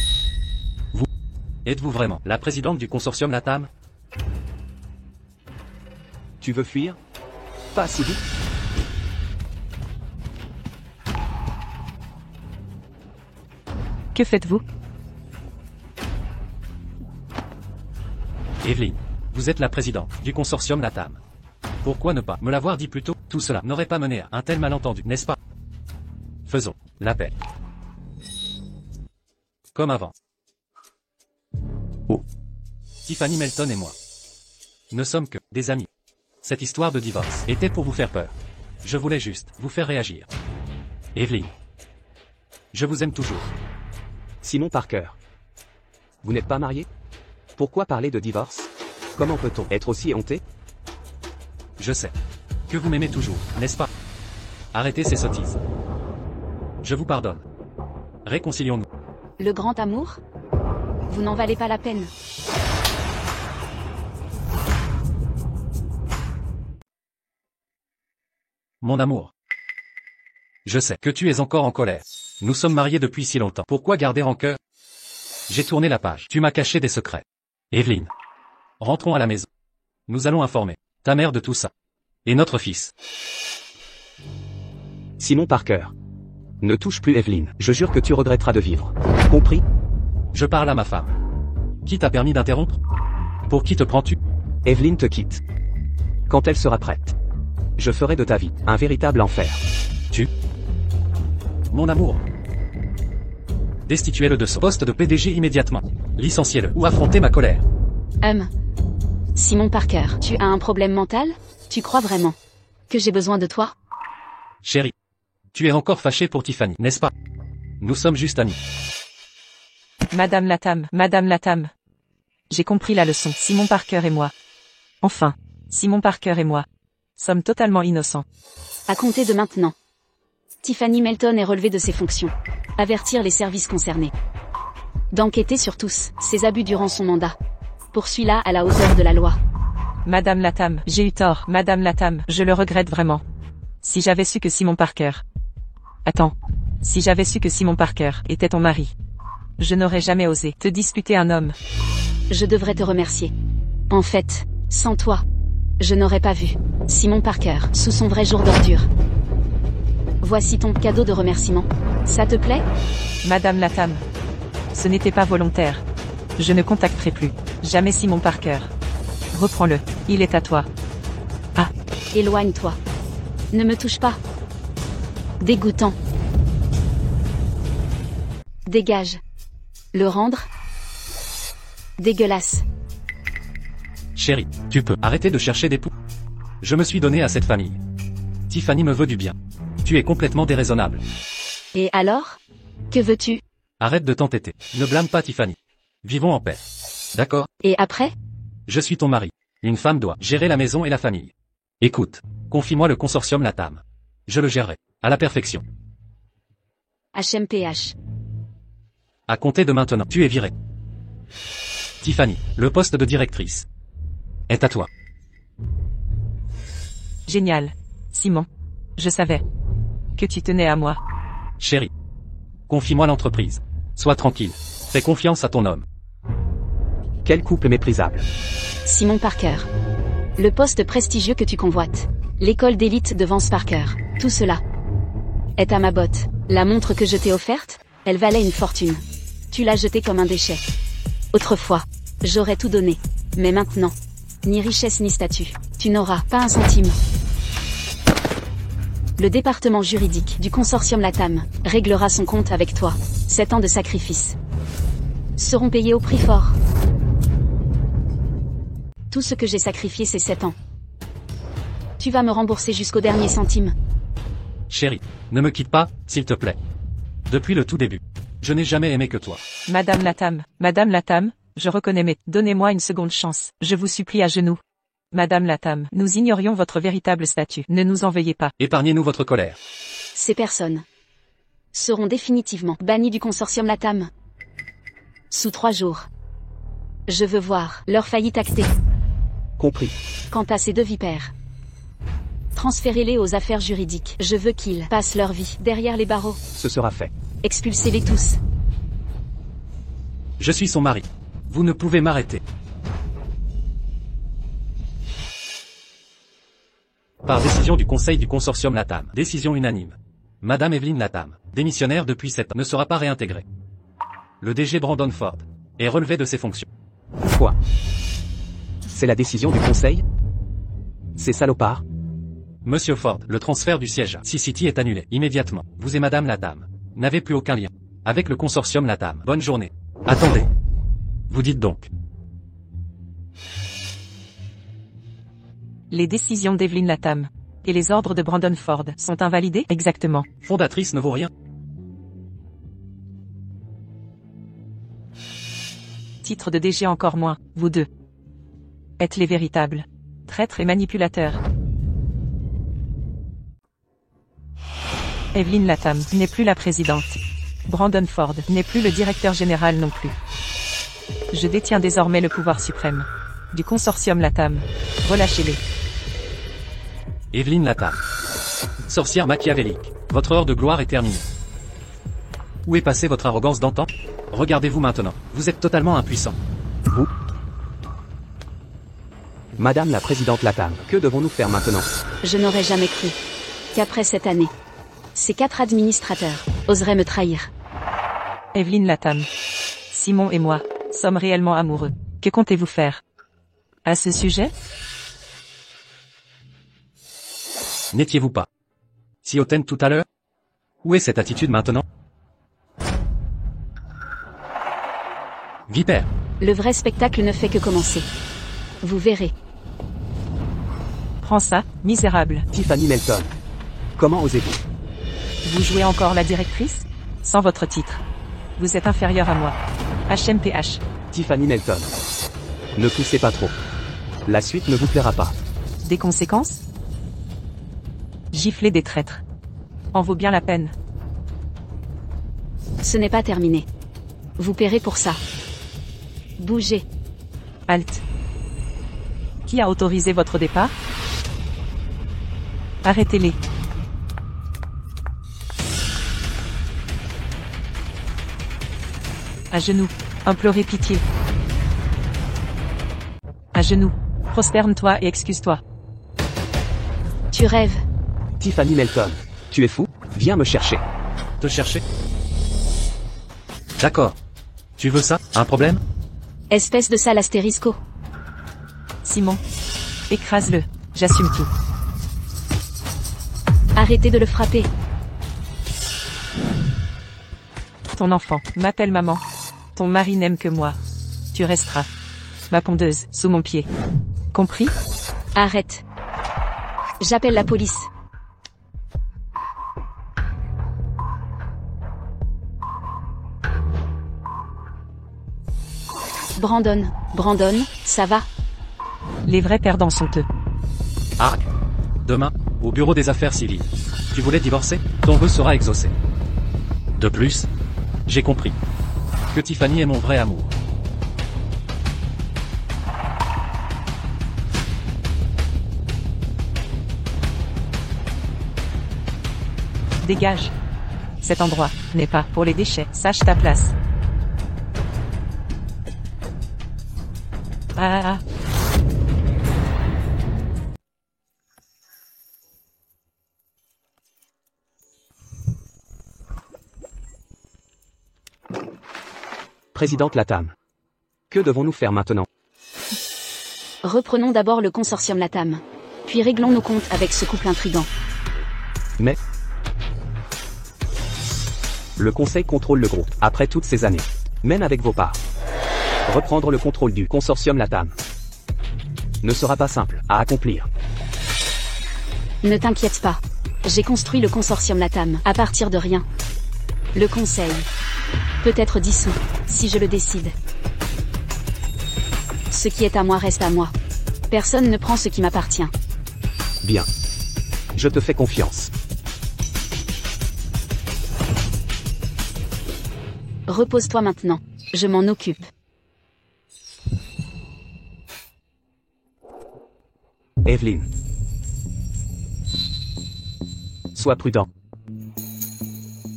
Vous. Êtes-vous vraiment la présidente du consortium LATAM? Tu veux fuir? Pas si vite. Que faites-vous? Evelyne, vous êtes la présidente du consortium LATAM. Pourquoi ne pas me l'avoir dit plus tôt? Tout cela n'aurait pas mené à un tel malentendu, n'est-ce pas? Faisons la paix. Comme avant. Oh. Tiffany Melton et moi ne sommes que des amis. Cette histoire de divorce était pour vous faire peur. Je voulais juste vous faire réagir. Evelyne. Je vous aime toujours. Simon Parker. Vous n'êtes pas marié? Pourquoi parler de divorce? Comment peut-on être aussi honté? Je sais que vous m'aimez toujours, n'est-ce pas? Arrêtez ces sottises. Je vous pardonne. Réconcilions-nous. Le grand amour? Vous n'en valez pas la peine. Mon amour. Je sais que tu es encore en colère. Nous sommes mariés depuis si longtemps. Pourquoi garder rancœur? J'ai tourné la page. Tu m'as caché des secrets. Evelyne. Rentrons à la maison. Nous allons informer ta mère de tout ça. Et notre fils. Simon Parker. Ne touche plus Evelyn. Je jure que tu regretteras de vivre. Compris? Je parle à ma femme. Qui t'a permis d'interrompre? Pour qui te prends-tu? Evelyn te quitte. Quand elle sera prête. Je ferai de ta vie un véritable enfer. Tu? Mon amour. Destituez-le de son poste de PDG immédiatement. Licenciez-le ou affrontez ma colère. Simon Parker, tu as un problème mental? Tu crois vraiment que j'ai besoin de toi? Chérie. Tu es encore fâché pour Tiffany, n'est-ce pas? Nous sommes juste amis. Madame Latam. J'ai compris la leçon. Simon Parker et moi. Enfin, Simon Parker et moi sommes totalement innocents. À compter de maintenant, Tiffany Melton est relevée de ses fonctions. Avertir les services concernés. D'enquêter sur tous ses abus durant son mandat. Poursuis-la à la hauteur de la loi. Madame Latam, j'ai eu tort. Madame Latam, je le regrette vraiment. Si j'avais su que Simon Parker... Attends. Si j'avais su que Simon Parker était ton mari, je n'aurais jamais osé te disputer un homme. Je devrais te remercier. En fait, sans toi, je n'aurais pas vu Simon Parker sous son vrai jour d'ordure. Voici ton cadeau de remerciement. Ça te plaît? Madame Latam, ce n'était pas volontaire. Je ne contacterai plus jamais Simon Parker. Reprends-le, il est à toi. Ah. Éloigne-toi. Ne me touche pas. Dégoûtant. Dégage. Le rendre? Dégueulasse. Chérie, tu peux arrêter de chercher des poux. Je me suis donné à cette famille. Tiffany me veut du bien. Tu es complètement déraisonnable. Et alors? Que veux-tu? Arrête de t'entêter. Ne blâme pas Tiffany. Vivons en paix. D'accord? Et après? Je suis ton mari. Une femme doit gérer la maison et la famille. Écoute, confie-moi le consortium Latam. Je le gérerai, à la perfection. HMPH. À compter de maintenant, tu es virée. Tiffany, le poste de directrice est à toi. Génial. Simon. Je savais que tu tenais à moi. Chérie, confie-moi l'entreprise. Sois tranquille. Fais confiance à ton homme. Quel couple méprisable. Simon Parker. Le poste prestigieux que tu convoites. L'école d'élite de Vance Parker. Tout cela est à ma botte. La montre que je t'ai offerte, elle valait une fortune. Tu l'as jetée comme un déchet. Autrefois, j'aurais tout donné. Mais maintenant, ni richesse ni statut. Tu n'auras pas un centime. Le département juridique du consortium Latam réglera son compte avec toi. 7 ans de sacrifice seront payés au prix fort. Tout ce que j'ai sacrifié ces 7 ans. Tu vas me rembourser jusqu'au dernier centime. Chérie, ne me quitte pas, s'il te plaît. Depuis le tout début, je n'ai jamais aimé que toi. Madame Latam, je reconnais mais donnez-moi une seconde chance. Je vous supplie à genoux. Madame Latam, nous ignorions votre véritable statut. Ne nous en veuillez pas. Épargnez-nous votre colère. Ces personnes seront définitivement bannies du consortium Latam. Sous 3 jours. Je veux voir leur faillite actée. Compris. Quant à ces 2 vipères, transférez-les aux affaires juridiques. Je veux qu'ils passent leur vie derrière les barreaux. Ce sera fait. Expulsez-les tous. Je suis son mari. Vous ne pouvez m'arrêter. Par décision du Conseil du consortium Latam. Décision unanime. Madame Evelyn Latam, démissionnaire depuis 7 ans, ne sera pas réintégrée. Le DG Brandon Ford est relevé de ses fonctions. Quoi? C'est la décision du conseil? Ces salopards? Monsieur Ford, le transfert du siège à C-City est annulé immédiatement. Vous et Madame Latam n'avez plus aucun lien avec le consortium Latam. Bonne journée. Attendez. Vous dites donc. Les décisions d'Evelyn Latam et les ordres de Brandon Ford sont invalidés? Exactement. Fondatrice ne vaut rien. Titre de DG encore moins, vous deux êtes les véritables traîtres et manipulateurs. Evelyn Latam n'est plus la présidente. Brandon Ford n'est plus le directeur général non plus. Je détiens désormais le pouvoir suprême du consortium Latam. Relâchez-les. Evelyn Latam. Sorcière machiavélique. Votre heure de gloire est terminée. Où est passée votre arrogance d'antan? Regardez-vous maintenant. Vous êtes totalement impuissant. Vous? Madame la présidente Latam, que devons-nous faire maintenant? Je n'aurais jamais cru qu'après cette année, Ces 4 administrateurs oseraient me trahir. Evelyne Latam. Simon et moi sommes réellement amoureux. Que comptez-vous faire à ce sujet? N'étiez-vous pas si hautaine tout à l'heure? Où est cette attitude maintenant? Vipère. Le vrai spectacle ne fait que commencer. Vous verrez. Prends ça, misérable. Tiffany Melton. Comment osez-vous? Vous jouez encore la directrice? Sans votre titre. Vous êtes inférieur à moi. HMPH. Tiffany Melton. Ne poussez pas trop. La suite ne vous plaira pas. Des conséquences? Gifler des traîtres. En vaut bien la peine. Ce n'est pas terminé. Vous paierez pour ça. Bougez. Halte. Qui a autorisé votre départ? Arrêtez-les. À genoux. Implorez pitié. À genoux. Prosterne-toi et excuse-toi. Tu rêves. Tiffany Melton. Tu es fou? Viens me chercher. Te chercher? D'accord. Tu veux ça? Un problème? Espèce de sale astérisco. Simon. Écrase-le. J'assume tout. Arrêtez de le frapper. Ton enfant m'appelle maman. Ton mari n'aime que moi. Tu resteras. Ma pondeuse, sous mon pied. Compris? Arrête. J'appelle la police. Brandon, ça va? Les vrais perdants sont eux. Arc. Demain, au bureau des affaires civiles. Tu voulais divorcer? Ton vœu sera exaucé. De plus, j'ai compris que Tiffany est mon vrai amour. Dégage. Cet endroit n'est pas pour les déchets. Sache ta place. Ah. Présidente Latam. Que devons-nous faire maintenant? Reprenons d'abord le consortium Latam. Puis réglons nos comptes avec ce couple intrigant. Mais le conseil contrôle le groupe, après toutes ces années. Même avec vos parts. Reprendre le contrôle du consortium Latam ne sera pas simple à accomplir. Ne t'inquiète pas. J'ai construit le consortium Latam à partir de rien. Le conseil peut être dissous, si je le décide. Ce qui est à moi reste à moi. Personne ne prend ce qui m'appartient. Bien. Je te fais confiance. Repose-toi maintenant. Je m'en occupe. Evelyne. Sois prudent.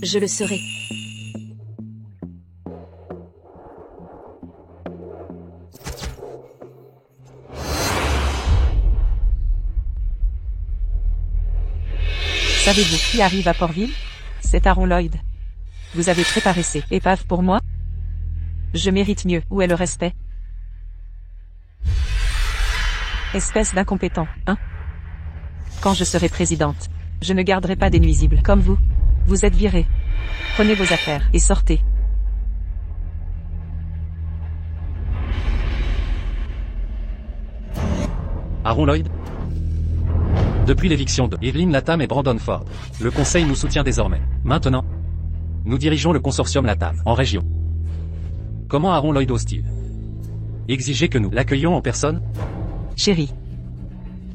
Je le serai. Savez-vous qui arrive à Portville? C'est Aaron Lloyd. Vous avez préparé ces épaves pour moi? Je mérite mieux. Où est le respect? Espèce d'incompétent, hein? Quand je serai présidente, je ne garderai pas des nuisibles comme vous. Vous êtes virés. Prenez vos affaires et sortez. Aaron Lloyd? Depuis l'éviction de Evelyne Latam et Brandon Ford, le conseil nous soutient désormais. Maintenant, nous dirigeons le consortium Latam, en région. Comment Aaron Lloyd ose-t-il exiger que nous l'accueillions en personne? Chérie.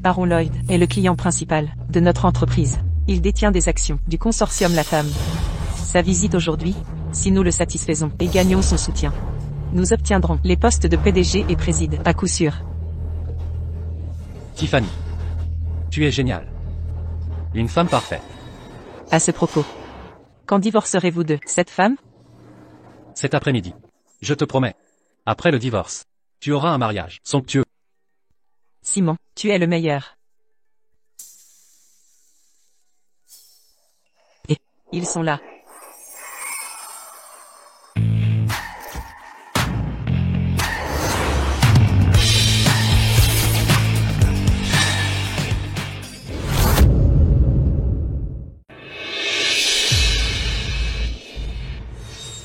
Aaron Lloyd est le client principal de notre entreprise. Il détient des actions du consortium Latam. Sa visite aujourd'hui, si nous le satisfaisons et gagnons son soutien, nous obtiendrons les postes de PDG et préside, à coup sûr. Tiffany. Tu es géniale. Une femme parfaite. À ce propos, quand divorcerez-vous de cette femme? Cet après-midi. Je te promets. Après le divorce, tu auras un mariage somptueux. Simon, tu es le meilleur. Et Ils sont là.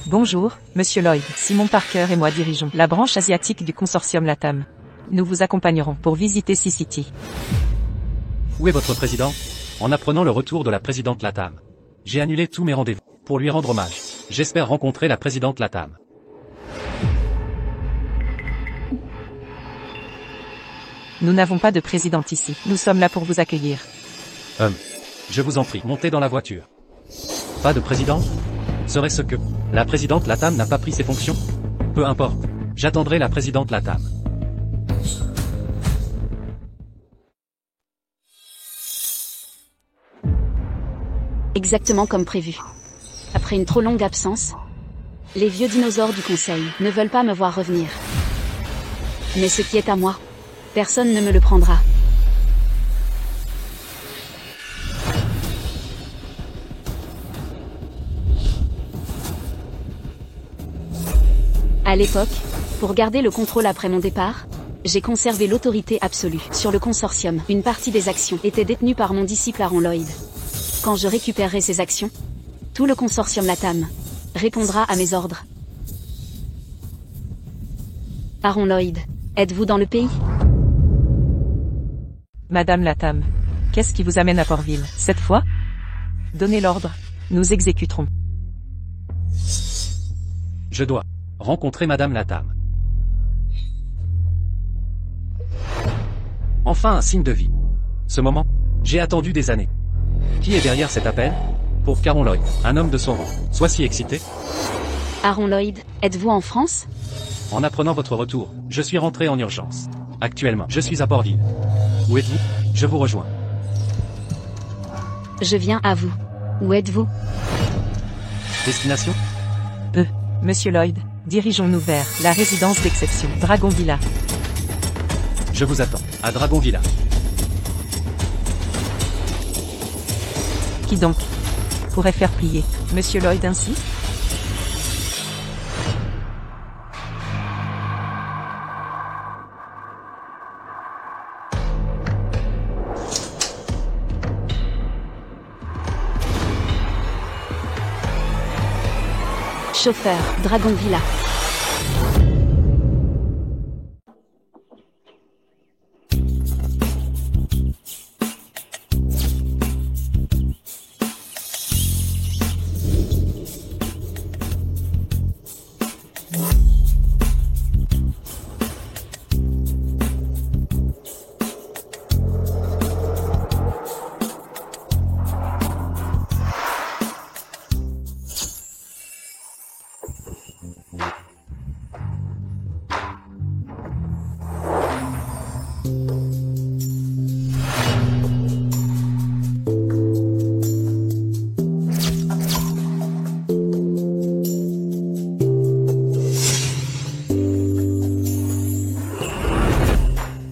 Bonjour, Monsieur Lloyd. Simon Parker et moi dirigeons la branche asiatique du consortium LATAM. Nous vous accompagnerons pour visiter C-City. Où est votre président? En apprenant le retour de la présidente LATAM, j'ai annulé tous mes rendez-vous pour lui rendre hommage. J'espère rencontrer la présidente LATAM. Nous n'avons pas de présidente ici. Nous sommes là pour vous accueillir. Je vous en prie, montez dans la voiture. Pas de président? Serait-ce que la présidente LATAM n'a pas pris ses fonctions? Peu importe. J'attendrai la présidente LATAM. Exactement comme prévu. Après une trop longue absence, les vieux dinosaures du conseil ne veulent pas me voir revenir. Mais ce qui est à moi, personne ne me le prendra. À l'époque, pour garder le contrôle après mon départ, j'ai conservé l'autorité absolue sur le consortium. Une partie des actions était détenue par mon disciple Aaron Lloyd. Quand je récupérerai ces actions, tout le consortium LATAM répondra à mes ordres. Aaron Lloyd, êtes-vous dans le pays? Madame LATAM, qu'est-ce qui vous amène à Portville, cette fois? Donnez l'ordre, nous exécuterons. Je dois rencontrer Madame LATAM. Enfin un signe de vie. Ce moment, j'ai attendu des années. Qui est derrière cet appel? Pour Aaron Lloyd, un homme de son rang. Sois si excité. Aaron Lloyd, êtes-vous en France? En apprenant votre retour, je suis rentré en urgence. Actuellement, je suis à Portville. Où êtes-vous? Je vous rejoins. Je viens à vous. Où êtes-vous? Destination? Monsieur Lloyd, dirigeons-nous vers la résidence d'exception, Dragon Villa. Je vous attends, à Dragon Villa. Qui donc pourrait faire plier Monsieur Lloyd ainsi? Chauffeur, Dragon Villa.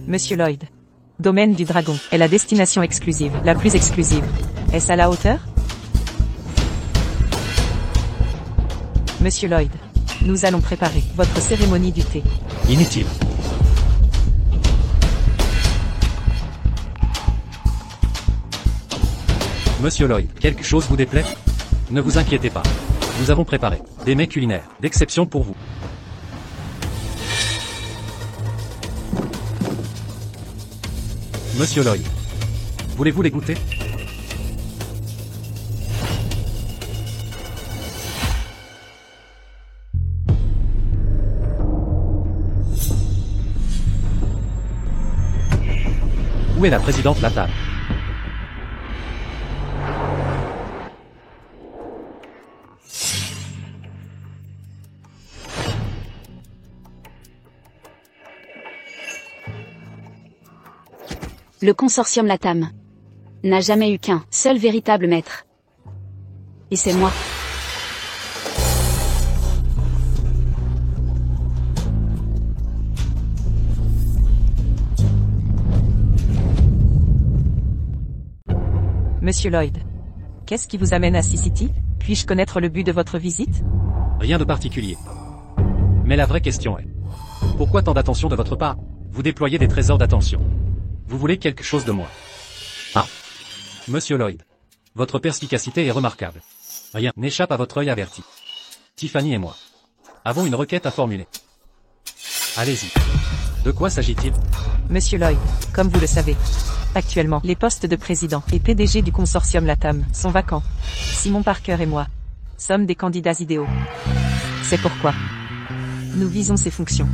Monsieur Lloyd. Domaine du Dragon est la destination exclusive, la plus exclusive. Est-ce à la hauteur? Monsieur Lloyd. Nous allons préparer votre cérémonie du thé. Inutile. Monsieur Lloyd, quelque chose vous déplaît? Ne vous inquiétez pas. Nous avons préparé des mets culinaires d'exception pour vous. Monsieur Lloyd, voulez-vous les goûter? Où est la présidente LATAM? Le consortium LATAM n'a jamais eu qu'un seul véritable maître. Et c'est moi. Monsieur Lloyd. Qu'est-ce qui vous amène à C-City? Puis-je connaître le but de votre visite? Rien de particulier. Mais la vraie question est, pourquoi tant d'attention de votre part? Vous déployez des trésors d'attention. Vous voulez quelque chose de moi? Ah. Monsieur Lloyd. Votre perspicacité est remarquable. Rien n'échappe à votre œil averti. Tiffany et moi avons une requête à formuler. Allez-y. De quoi s'agit-il? Monsieur Lloyd, comme vous le savez, actuellement, les postes de président et PDG du consortium LATAM sont vacants. Simon Parker et moi sommes des candidats idéaux. C'est pourquoi nous visons ces fonctions.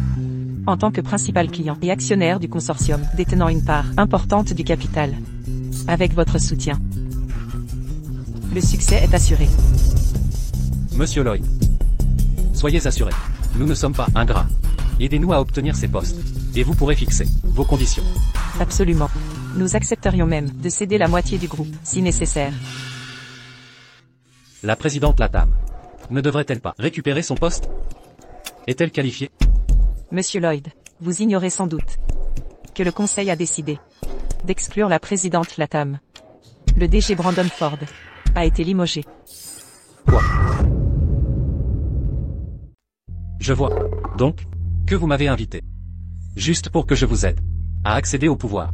En tant que principal client et actionnaire du consortium, détenant une part importante du capital. Avec votre soutien, le succès est assuré. Monsieur Lloyd. Soyez assuré. Nous ne sommes pas ingrats. Aidez-nous à obtenir ces postes. Et vous pourrez fixer vos conditions. Absolument. Nous accepterions même de céder la moitié du groupe, si nécessaire. La présidente LATAM ne devrait-elle pas récupérer son poste? Est-elle qualifiée? Monsieur Lloyd, vous ignorez sans doute que le Conseil a décidé d'exclure la présidente LATAM. Le DG Brandon Ford a été limogé. Quoi? Je vois. Donc, que vous m'avez invité. Juste pour que je vous aide à accéder au pouvoir.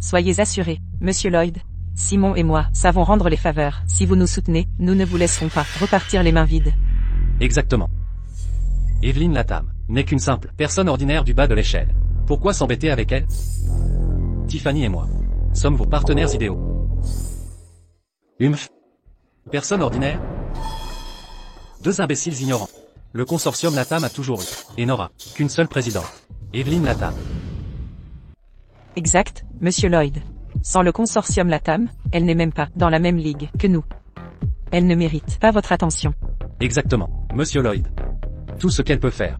Soyez assuré, Monsieur Lloyd. Simon et moi savons rendre les faveurs. Si vous nous soutenez, nous ne vous laisserons pas repartir les mains vides. Exactement. Evelyn LATAM n'est qu'une simple personne ordinaire du bas de l'échelle. Pourquoi s'embêter avec elle? Tiffany et moi sommes vos partenaires idéaux. Personne ordinaire? Deux imbéciles ignorants. Le consortium LATAM a toujours eu, et n'aura, qu'une seule présidente. Evelyn LATAM. Exact, Monsieur Lloyd. Sans le consortium LATAM, elle n'est même pas dans la même ligue que nous. Elle ne mérite pas votre attention. Exactement, Monsieur Lloyd. Tout ce qu'elle peut faire,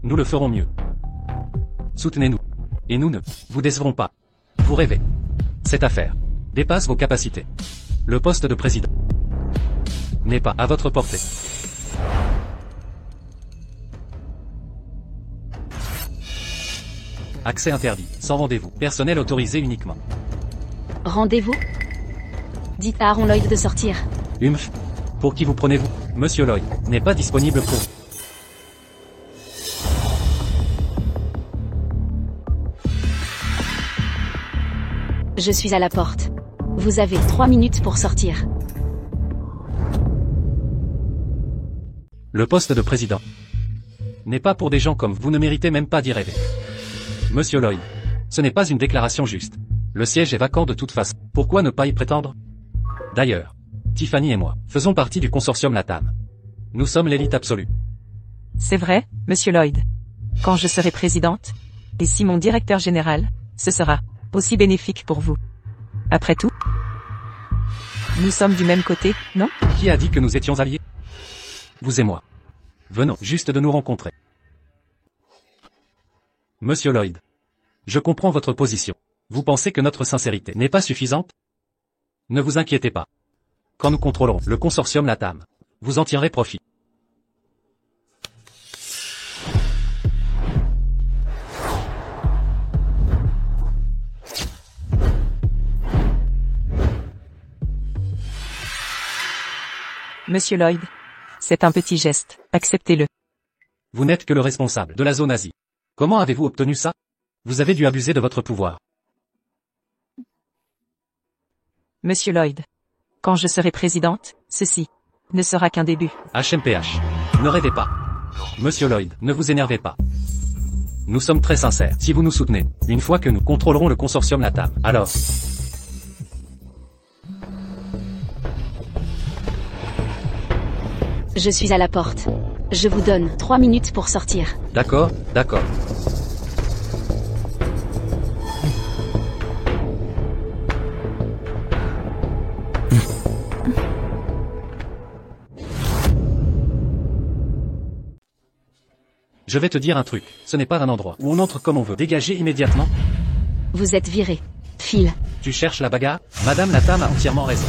nous le ferons mieux. Soutenez-nous. Et nous ne vous décevrons pas. Vous rêvez. Cette affaire dépasse vos capacités. Le poste de président n'est pas à votre portée. Accès interdit, sans rendez-vous, personnel autorisé uniquement. Rendez-vous? Dites à Aaron Lloyd de sortir. Pour qui vous prenez-vous? Monsieur Lloyd n'est pas disponible pour vous. Je suis à la porte. Vous avez 3 minutes pour sortir. Le poste de président n'est pas pour des gens comme vous, ne méritez même pas d'y rêver. Monsieur Lloyd, ce n'est pas une déclaration juste. Le siège est vacant de toute façon. Pourquoi ne pas y prétendre? D'ailleurs, Tiffany et moi faisons partie du consortium LATAM. Nous sommes l'élite absolue. C'est vrai, Monsieur Lloyd. Quand je serai présidente, et si mon directeur général, ce sera aussi bénéfique pour vous. Après tout, nous sommes du même côté, non? Qui a dit que nous étions alliés? Vous et moi. Venons juste de nous rencontrer. Monsieur Lloyd. Je comprends votre position. Vous pensez que notre sincérité n'est pas suffisante? Ne vous inquiétez pas. Quand nous contrôlerons le consortium LATAM, vous en tirerez profit. Monsieur Lloyd, c'est un petit geste, acceptez-le. Vous n'êtes que le responsable de la zone Asie. Comment avez-vous obtenu ça? Vous avez dû abuser de votre pouvoir. Monsieur Lloyd, quand je serai présidente, ceci ne sera qu'un début. HMPH. Ne rêvez pas. Monsieur Lloyd, ne vous énervez pas. Nous sommes très sincères. Si vous nous soutenez, une fois que nous contrôlerons le consortium LATAM, alors... Je suis à la porte. Je vous donne 3 minutes pour sortir. D'accord, d'accord. Je vais te dire un truc, ce n'est pas un endroit où on entre comme on veut. Dégagez immédiatement. Vous êtes viré. Phil. Tu cherches la bagarre? Madame LATAM a entièrement raison.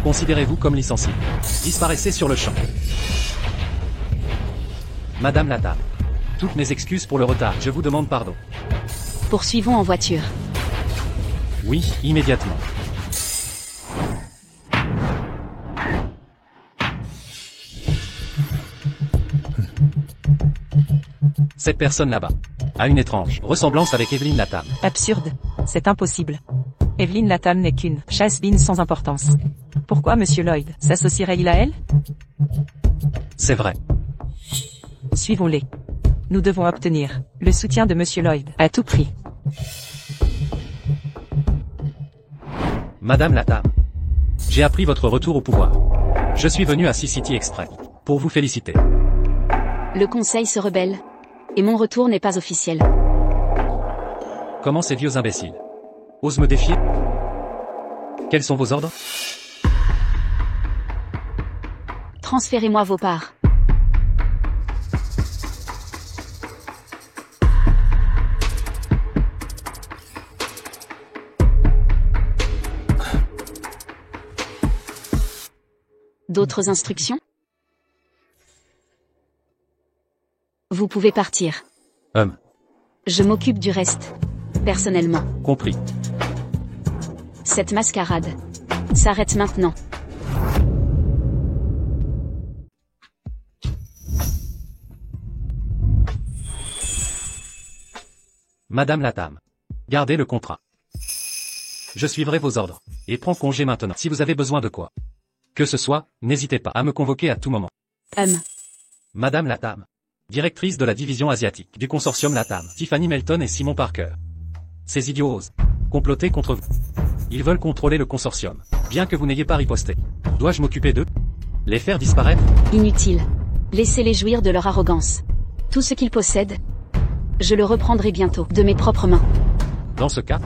Considérez-vous comme licencié. Disparaissez sur le champ. Madame LATAM. Toutes mes excuses pour le retard, je vous demande pardon. Poursuivons en voiture. Oui, immédiatement. Cette personne là-bas a une étrange ressemblance avec Evelyn Latam. Absurde. C'est impossible. Evelyn Latam n'est qu'une has-been sans importance. Pourquoi Monsieur Lloyd s'associerait-il à elle? C'est vrai. Suivons-les. Nous devons obtenir le soutien de Monsieur Lloyd à tout prix. Madame Latam, j'ai appris votre retour au pouvoir. Je suis venu à Sea City Express pour vous féliciter. Le conseil se rebelle. Et mon retour n'est pas officiel. Comment ces vieux imbéciles osent me défier? Quels sont vos ordres? Transférez-moi vos parts. D'autres instructions? Vous pouvez partir. Je m'occupe du reste. Personnellement. Compris. Cette mascarade s'arrête maintenant. Madame Latam, gardez le contrat. Je suivrai vos ordres et prends congé maintenant. Si vous avez besoin de quoi que ce soit, n'hésitez pas à me convoquer à tout moment. Madame Latam, directrice de la division asiatique du consortium Latam, Tiffany Melton et Simon Parker. Ces idiots osent comploter contre vous. Ils veulent contrôler le consortium, bien que vous n'ayez pas riposté. Dois-je m'occuper d'eux? Les faire disparaître? Inutile. Laissez-les jouir de leur arrogance. Tout ce qu'ils possèdent, je le reprendrai bientôt, de mes propres mains. Dans ce cas,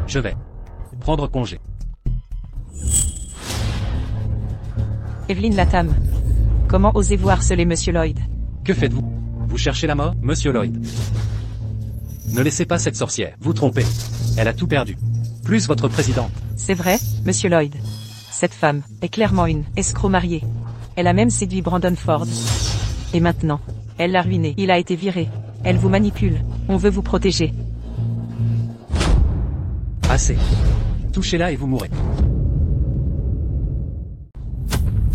je vais prendre congé. Evelyn Latam. Comment osez-vous harceler Monsieur Lloyd? Que faites-vous? Vous cherchez la mort, Monsieur Lloyd? Ne laissez pas cette sorcière vous tromper. Elle a tout perdu. Plus votre présidente. C'est vrai, Monsieur Lloyd. Cette femme est clairement une escroc mariée. Elle a même séduit Brandon Ford. Et maintenant, elle l'a ruiné. Il a été viré. Elle vous manipule. On veut vous protéger. Assez. Touchez-la et vous mourrez.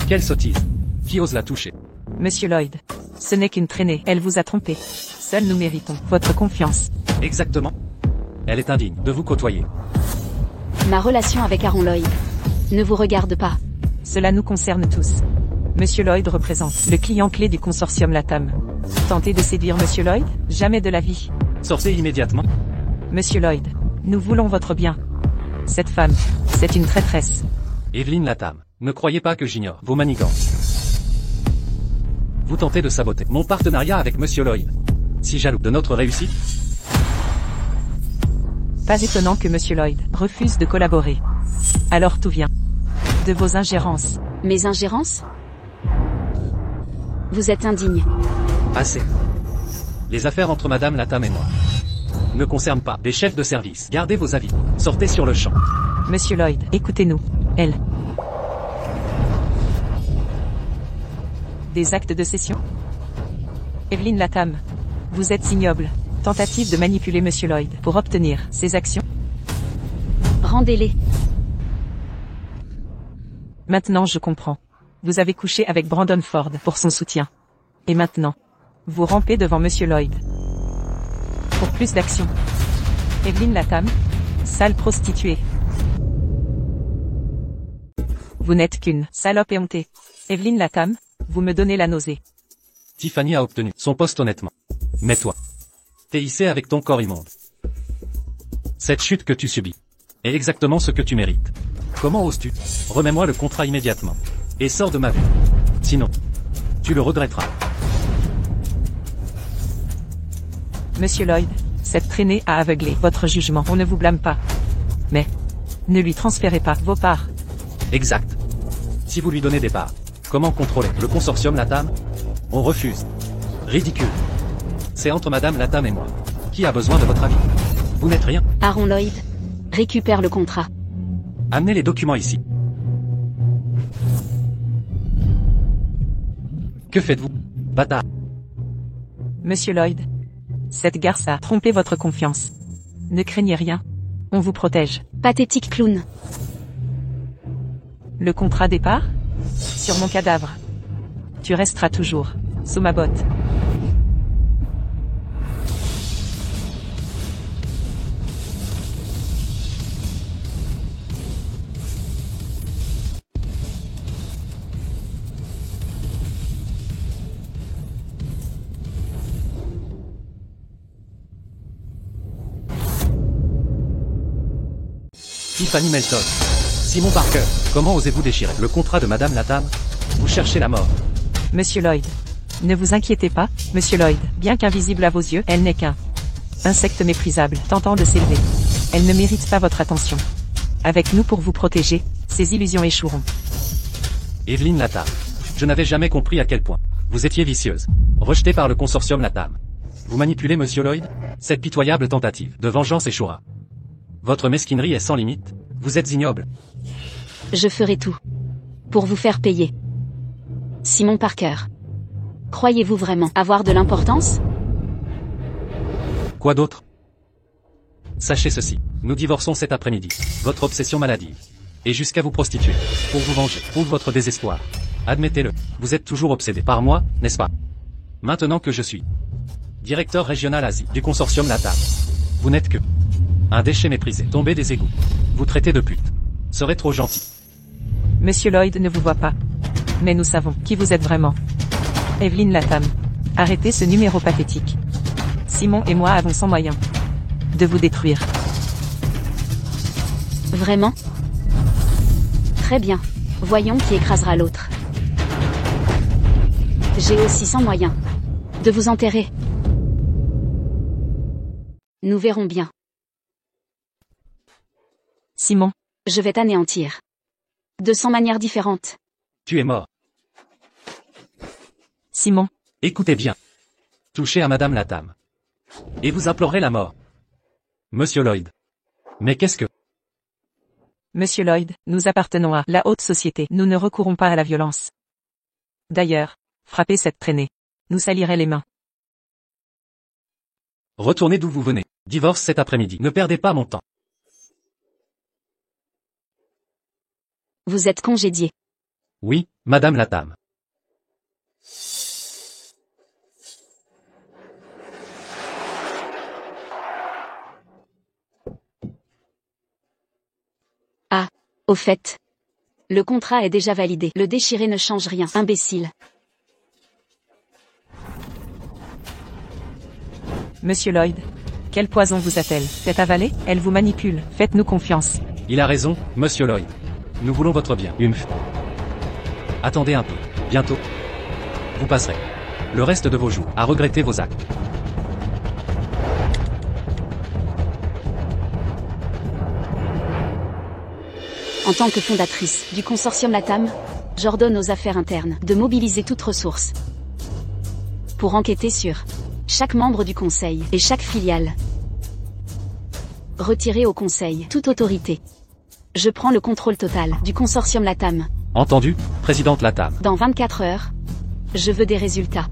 Quelle sottise. Qui ose la toucher? Monsieur Lloyd, ce n'est qu'une traînée. Elle vous a trompé. Seuls nous méritons votre confiance. Exactement. Elle est indigne de vous côtoyer. Ma relation avec Aaron Lloyd ne vous regarde pas. Cela nous concerne tous. Monsieur Lloyd représente le client clé du consortium Latam. Tentez de séduire Monsieur Lloyd? Jamais de la vie. Sortez immédiatement. Monsieur Lloyd, nous voulons votre bien. Cette femme, c'est une traîtresse. Evelyn Latam, ne croyez pas que j'ignore vos manigances. Vous tentez de saboter mon partenariat avec Monsieur Lloyd. Si jaloux de notre réussite? Pas étonnant que Monsieur Lloyd refuse de collaborer. Alors tout vient de vos ingérences. Mes ingérences? Vous êtes indigne. Assez. Les affaires entre Madame Latam et moi ne concernent pas des chefs de service. Gardez vos avis. Sortez sur le champ. Monsieur Lloyd, écoutez-nous. Elle. Des actes de cession? Evelyn Latam, vous êtes ignoble. Tentative de manipuler Monsieur Lloyd pour obtenir ses actions? Rendez-les. Maintenant je comprends. Vous avez couché avec Brandon Ford pour son soutien. Et maintenant, vous rampez devant Monsieur Lloyd. Pour plus d'action. Evelyn Latam, sale prostituée. Vous n'êtes qu'une salope éhontée. Evelyn Latam, vous me donnez la nausée. Tiffany a obtenu son poste honnêtement. Mais toi, t'es hissé avec ton corps immonde. Cette chute que tu subis est exactement ce que tu mérites. Comment oses-tu? Remets-moi le contrat immédiatement. Et sors de ma vue. Sinon, tu le regretteras. Monsieur Lloyd, cette traînée a aveuglé votre jugement. On ne vous blâme pas. Mais, ne lui transférez pas vos parts. Exact. Si vous lui donnez des parts, comment contrôler le consortium Latam? On refuse. Ridicule. C'est entre Madame Latam et moi. Qui a besoin de votre avis? Vous n'êtes rien. Aaron Lloyd récupère le contrat. Amenez les documents ici. Que faites-vous, bâtard? Monsieur Lloyd, cette garce a trompé votre confiance. Ne craignez rien. On vous protège. Pathétique clown. Le contrat départ? Sur mon cadavre. Tu resteras toujours sous ma botte. Tiffany Melton. Simon Parker. Comment osez-vous déchirer le contrat de Madame Latam? Vous cherchez la mort. Monsieur Lloyd. Ne vous inquiétez pas, Monsieur Lloyd. Bien qu'invisible à vos yeux, elle n'est qu'un insecte méprisable, tentant de s'élever. Elle ne mérite pas votre attention. Avec nous pour vous protéger, ces illusions échoueront. Evelyn Latam. Je n'avais jamais compris à quel point vous étiez vicieuse. Rejetée par le consortium Latam. Vous manipulez Monsieur Lloyd? Cette pitoyable tentative de vengeance échouera. Votre mesquinerie est sans limite. Vous êtes ignoble. Je ferai tout pour vous faire payer. Simon Parker. Croyez-vous vraiment avoir de l'importance? Quoi d'autre? Sachez ceci, nous divorçons cet après-midi. Votre obsession maladive et jusqu'à vous prostituer pour vous venger, pour votre désespoir. Admettez-le, vous êtes toujours obsédé par moi, n'est-ce pas? Maintenant que je suis directeur régional Asie du consortium Latam, vous n'êtes que un déchet méprisé, tombé des égouts. Vous traitez de pute. Serait trop gentil. Monsieur Lloyd ne vous voit pas. Mais nous savons qui vous êtes vraiment. Evelyn Latam. Arrêtez ce numéro pathétique. Simon et moi avons sans moyen de vous détruire. Vraiment? Très bien. Voyons qui écrasera l'autre. J'ai aussi 100 moyens de vous enterrer. Nous verrons bien. Simon. Je vais t'anéantir. De 100 manières différentes. Tu es mort. Simon. Écoutez bien. Touchez à Madame Latam. Et vous implorez la mort. Monsieur Lloyd. Mais qu'est-ce que... Monsieur Lloyd, nous appartenons à la haute société. Nous ne recourons pas à la violence. D'ailleurs, frappez cette traînée. Nous salirait les mains. Retournez d'où vous venez. Divorce cet après-midi. Ne perdez pas mon temps. Vous êtes congédié. Oui, Madame Latam. Ah, au fait. Le contrat est déjà validé. Le déchirer ne change rien, imbécile. Monsieur Lloyd. Quel poison vous a-t-elle fait avaler? Elle vous manipule. Faites-nous confiance. Il a raison, Monsieur Lloyd. Nous voulons votre bien. Attendez un peu. Bientôt. Vous passerez le reste de vos jours à regretter vos actes. En tant que fondatrice du consortium Latam, j'ordonne aux affaires internes de mobiliser toutes ressources pour enquêter sur chaque membre du conseil et chaque filiale. Retirer au conseil toute autorité. Je prends le contrôle total du consortium Latam. Entendu, Présidente Latam. Dans 24 heures, je veux des résultats.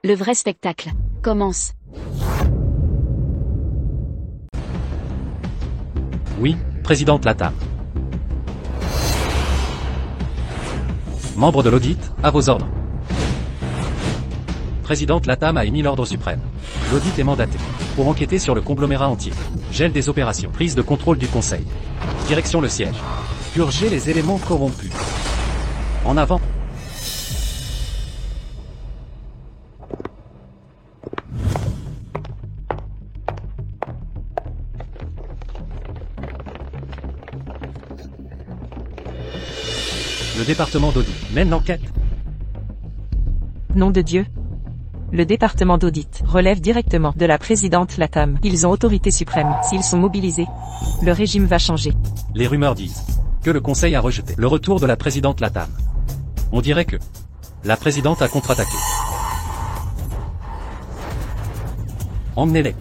Le vrai spectacle commence. Oui, Présidente Latam. Membre de l'audit, à vos ordres. Présidente Latam a émis l'ordre suprême. L'audit est mandaté pour enquêter sur le conglomérat entier. Gel des opérations. Prise de contrôle du conseil. Direction le siège. Purger les éléments corrompus. En avant. Le département d'audit mène l'enquête. Nom de Dieu. Le département d'audit relève directement de la présidente Latam. Ils ont autorité suprême. S'ils sont mobilisés, le régime va changer. Les rumeurs disent que le conseil a rejeté le retour de la présidente Latam. On dirait que la présidente a contre-attaqué. Emmenez-les.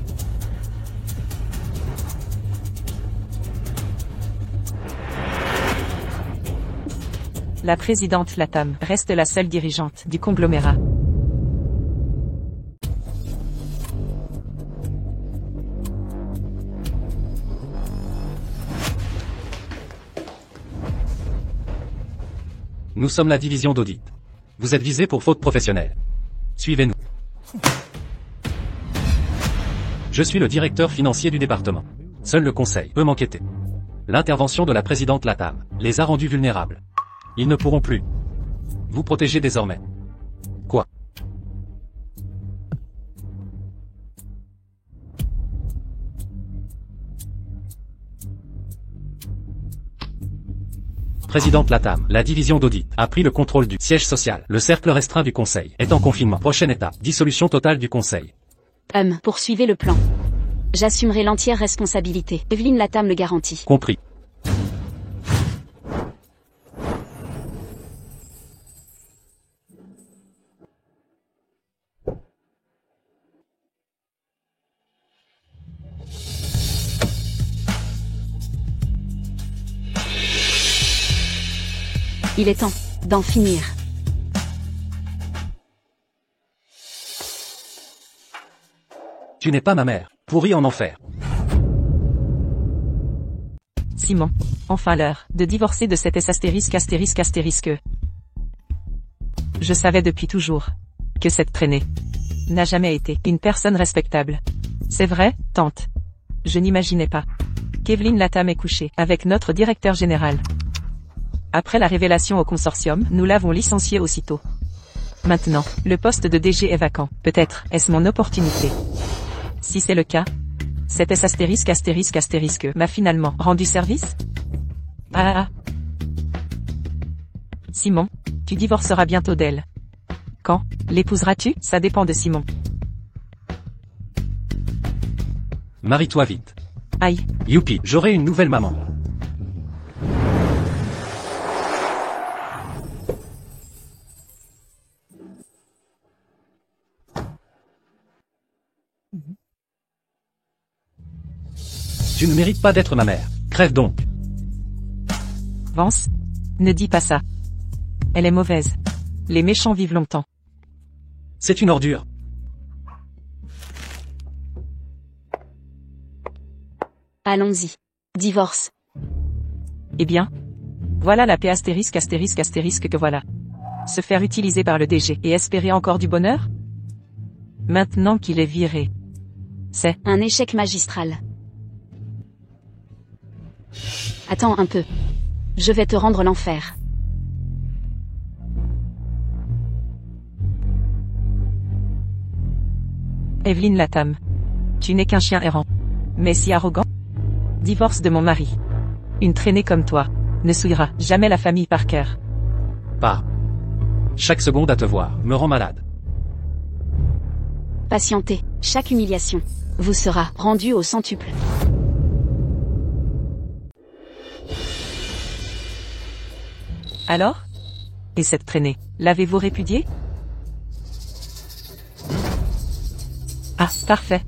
La présidente Latam reste la seule dirigeante du conglomérat. Nous sommes la division d'audit. Vous êtes visé pour faute professionnelle. Suivez-nous. Je suis le directeur financier du département. Seul le conseil peut m'enquêter. L'intervention de la présidente Latam les a rendus vulnérables. Ils ne pourront plus vous protéger désormais. Quoi? Présidente Latam, la division d'audit a pris le contrôle du siège social. Le cercle restreint du conseil est en confinement. Prochaine étape, dissolution totale du conseil. Poursuivez le plan. J'assumerai l'entière responsabilité. Evelyne Latam le garantit. Compris. Il est temps d'en finir. Tu n'es pas ma mère. Pourri en enfer. Simon, enfin l'heure de divorcer de cet S*****. Je savais depuis toujours que cette traînée n'a jamais été une personne respectable. C'est vrai, tante. Je n'imaginais pas qu'Evelyne Latam est couchée avec notre directeur général. Après la révélation au consortium, nous l'avons licencié aussitôt. Maintenant, le poste de DG est vacant. Peut-être est-ce mon opportunité. Si c'est le cas, cet S**** m'a finalement rendu service? Simon, tu divorceras bientôt d'elle. Quand l'épouseras-tu? Ça dépend de Simon. Marie-toi vite. Aïe. Youpi, j'aurai une nouvelle maman. Tu ne mérites pas d'être ma mère. Crève donc. Vance, ne dis pas ça. Elle est mauvaise. Les méchants vivent longtemps. C'est une ordure. Allons-y. Divorce. Eh bien, voilà la paix que voilà. Se faire utiliser par le DG et espérer encore du bonheur? Maintenant qu'il est viré. C'est un échec magistral. Attends un peu. Je vais te rendre l'enfer. Evelyne Latam. Tu n'es qu'un chien errant. Mais si arrogant. Divorce de mon mari. Une traînée comme toi ne souillera jamais la famille Parker. Pas. Chaque seconde à te voir me rend malade. Patientez. Chaque humiliation vous sera rendue au centuple. Alors? Et cette traînée, l'avez-vous répudiée? Ah, parfait.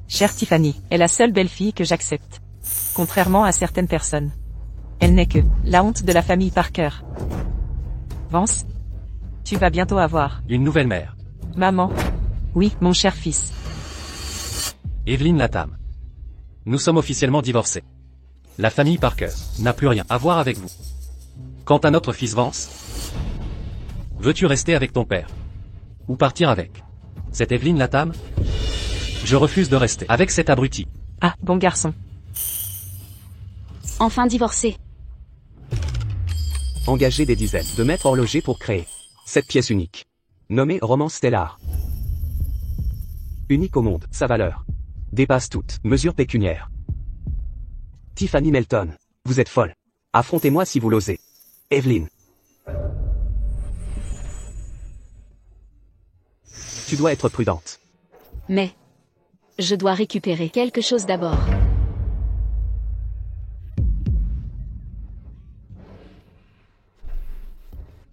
Chère Tiffany est la seule belle-fille que j'accepte. Contrairement à certaines personnes. Elle n'est que la honte de la famille Parker. Vance, tu vas bientôt avoir une nouvelle mère. Maman. Oui, mon cher fils. Evelyne Latam. Nous sommes officiellement divorcés. La famille Parker n'a plus rien à voir avec vous. Quant à notre fils Vance, veux-tu rester avec ton père? Ou partir avec cette Evelyne Latam? Je refuse de rester avec cet abruti. Ah, bon garçon. Enfin divorcé. Engagez des dizaines de maîtres horlogers pour créer cette pièce unique. Nommée Romance Stellar. Unique au monde, sa valeur dépasse toute mesure pécuniaire. Tiffany Melton, vous êtes folle. Affrontez-moi si vous l'osez. Evelyne. Tu dois être prudente. Mais je dois récupérer quelque chose d'abord.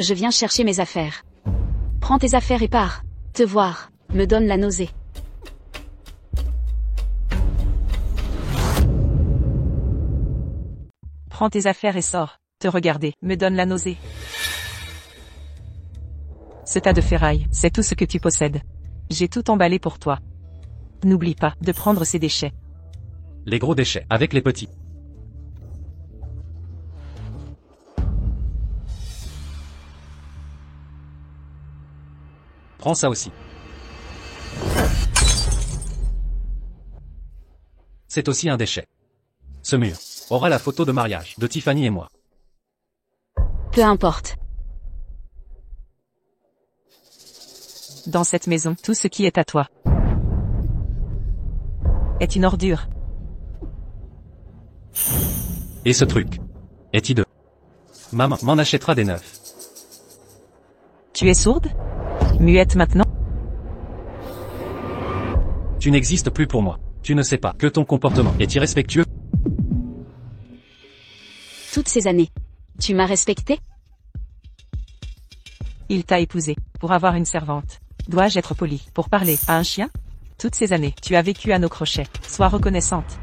Je viens chercher mes affaires. Prends tes affaires et pars. Te voir me donne la nausée. Prends tes affaires et sors. Te regarder me donne la nausée. Ce tas de ferraille, c'est tout ce que tu possèdes. J'ai tout emballé pour toi. N'oublie pas de prendre ces déchets. Les gros déchets, avec les petits. Prends ça aussi. C'est aussi un déchet. Ce mur aura la photo de mariage de Tiffany et moi. Peu importe. Dans cette maison, tout ce qui est à toi est une ordure. Et ce truc est hideux. Maman m'en achètera des neufs. Tu es sourde? Muette maintenant? Tu n'existes plus pour moi. Tu ne sais pas que ton comportement est irrespectueux. Toutes ces années, tu m'as respecté? Il t'a épousé pour avoir une servante. Dois-je être poli pour parler à un chien? Toutes ces années, tu as vécu à nos crochets. Sois reconnaissante.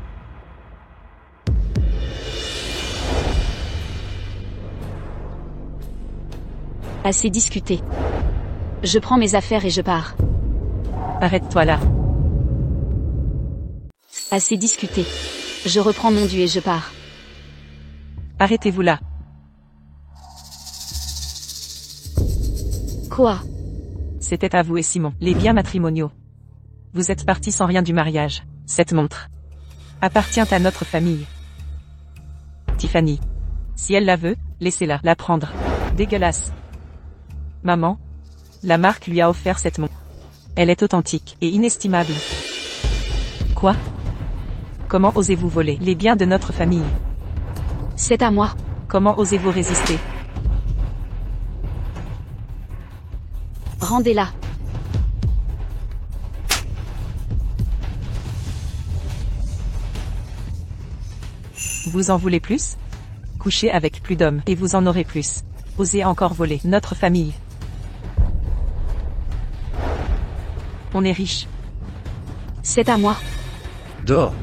Assez discuté. Je prends mes affaires et je pars. Arrête-toi là. Assez discuté. Je reprends mon dû et je pars. Arrêtez-vous là. Quoi? C'était à vous et Simon, les biens matrimoniaux. Vous êtes partis sans rien du mariage. Cette montre appartient à notre famille. Tiffany. Si elle la veut, laissez-la la prendre. Dégueulasse. Maman. La marque lui a offert cette montre. Elle est authentique et inestimable. Quoi? Comment osez-vous voler les biens de notre famille? C'est à moi. Comment osez-vous résister? Rendez-la. Vous en voulez plus? Couchez avec plus d'hommes et vous en aurez plus. Osez encore voler notre famille. On est riche. C'est à moi. Dehors.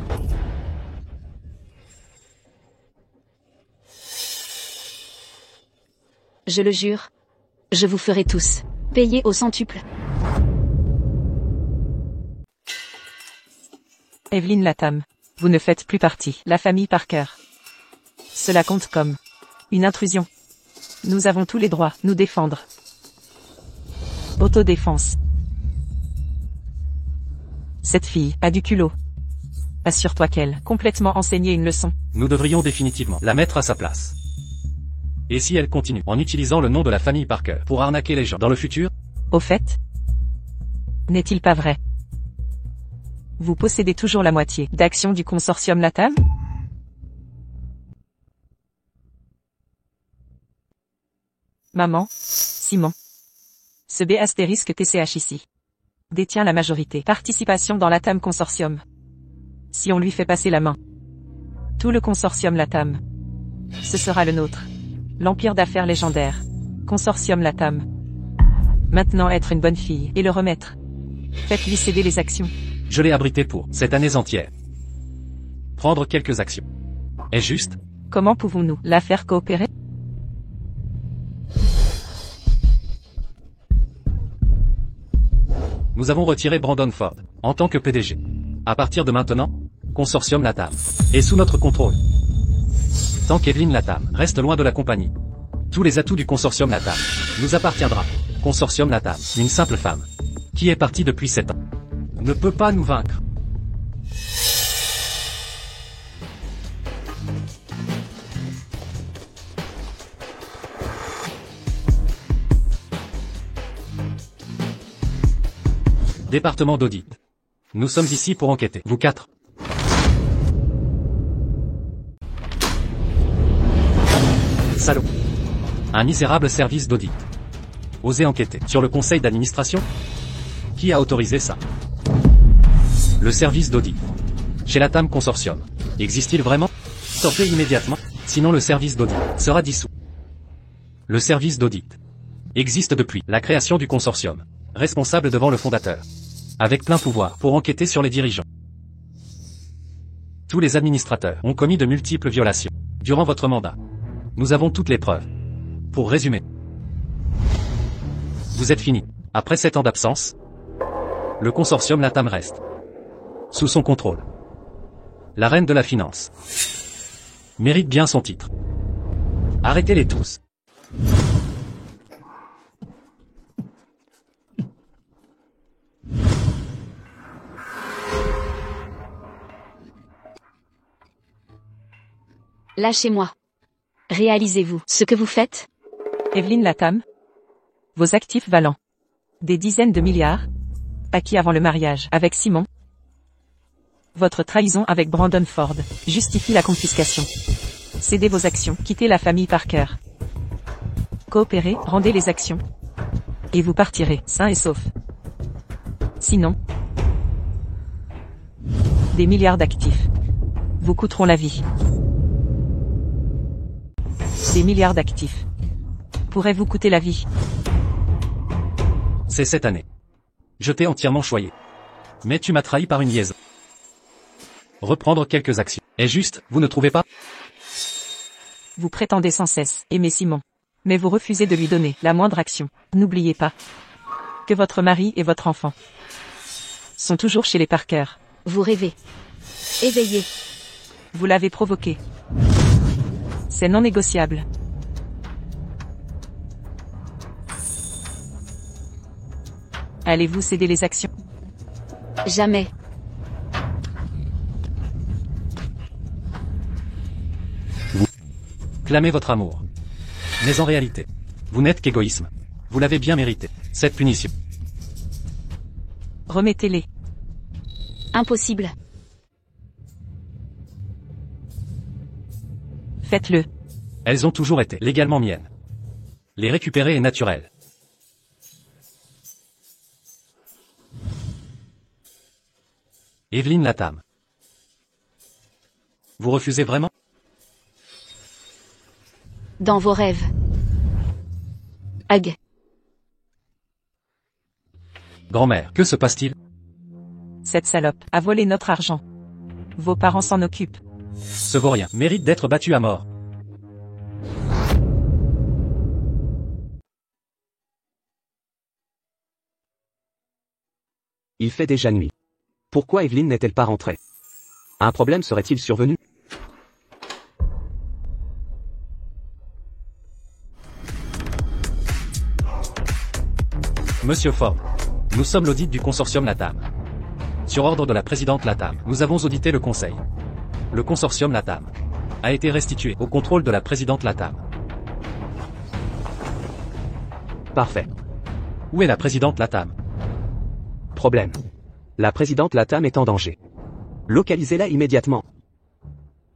Je le jure. Je vous ferai tous payer au centuple. Evelyn Latam. Vous ne faites plus partie. La famille Parker. Cela compte comme une intrusion. Nous avons tous les droits, nous défendre. Autodéfense. Cette fille a du culot. Assure-toi qu'elle complètement enseigné une leçon. Nous devrions définitivement la mettre à sa place. Et si elle continue en utilisant le nom de la famille Parker pour arnaquer les gens dans le futur? Au fait, n'est-il pas vrai? Vous possédez toujours la moitié d'actions du consortium Latam? Maman, Simon. Ce B astérisque TCH ici détient la majorité participation dans Latam Consortium. Si on lui fait passer la main, tout le consortium Latam, ce sera le nôtre. L'empire d'affaires légendaire. Consortium Latam. Maintenant être une bonne fille et le remettre. Faites-lui céder les actions. Je l'ai abrité pour cette année entière. Prendre quelques actions. Est juste? Comment pouvons-nous la faire coopérer? Nous avons retiré Brandon Ford en tant que PDG. À partir de maintenant, Consortium Latam est sous notre contrôle. Tant qu'Evelyn Latam reste loin de la compagnie, tous les atouts du Consortium Latam nous appartiendra. Consortium Latam, une simple femme, qui est partie depuis 7 ans, ne peut pas nous vaincre. Département d'audit. Nous sommes ici pour enquêter, vous quatre. Salaud. Un misérable service d'audit. Osez enquêter sur le conseil d'administration? Qui a autorisé ça? Le service d'audit. Chez Latam Consortium. Existe-t-il vraiment? Sortez immédiatement, sinon le service d'audit sera dissous. Le service d'audit existe depuis la création du consortium, responsable devant le fondateur, avec plein pouvoir pour enquêter sur les dirigeants. Tous les administrateurs ont commis de multiples violations durant votre mandat. Nous avons toutes les preuves. Pour résumer, vous êtes fini. Après 7 ans d'absence, le consortium Latam reste sous son contrôle. La reine de la finance mérite bien son titre. Arrêtez-les tous. Lâchez-moi. Réalisez-vous ce que vous faites? Evelyn Latam. Vos actifs valent des dizaines de milliards, acquis avant le mariage avec Simon. Votre trahison avec Brandon Ford justifie la confiscation. Cédez vos actions, quittez la famille Parker. Coopérez, rendez les actions. Et vous partirez, sain et sauf. Sinon, des milliards d'actifs vous coûteront la vie. Des milliards d'actifs pourraient vous coûter la vie. C'est cette année. Je t'ai entièrement choyé. Mais tu m'as trahi par une liaison. Reprendre quelques actions. Est juste, vous ne trouvez pas? Vous prétendez sans cesse aimer Simon. Mais vous refusez de lui donner la moindre action. N'oubliez pas que votre mari et votre enfant sont toujours chez les Parker. Vous rêvez. Éveillez. Vous l'avez provoqué. C'est non négociable. Allez-vous céder les actions? Jamais. Clamez votre amour. Mais en réalité, vous n'êtes qu'égoïsme. Vous l'avez bien mérité, cette punition. Remettez-les. Impossible. Faites-le. Elles ont toujours été légalement miennes. Les récupérer est naturel. Evelyne Latam. Vous refusez vraiment? Dans vos rêves. Ag. Grand-mère, que se passe-t-il? Cette salope a volé notre argent. Vos parents s'en occupent. Ce vaurien mérite d'être battu à mort. Il fait déjà nuit. Pourquoi Evelyne n'est-elle pas rentrée? Un problème serait-il survenu? Monsieur Ford, nous sommes l'audit du consortium Latam. Sur ordre de la présidente Latam, nous avons audité le conseil. Le consortium Latam a été restitué au contrôle de la présidente Latam. Parfait. Où est la présidente Latam? Problème. La présidente Latam est en danger. Localisez-la immédiatement.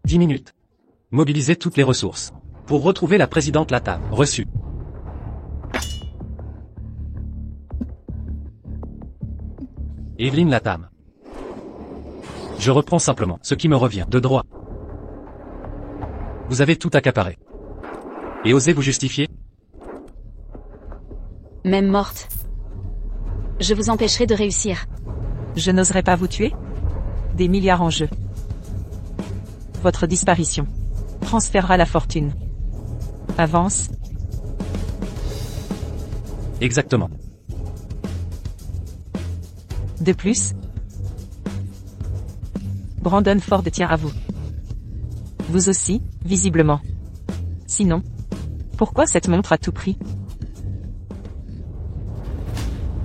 10 minutes. Mobilisez toutes les ressources pour retrouver la présidente Latam. Reçu. Evelyne Latam. Je reprends simplement ce qui me revient de droit. Vous avez tout accaparé. Et osez vous justifier? Même morte. Je vous empêcherai de réussir. Je n'oserais pas vous tuer? Des milliards en jeu. Votre disparition transférera la fortune. Avance. Exactement. De plus, Brandon Ford tient à vous. Vous aussi, visiblement. Sinon, pourquoi cette montre à tout prix?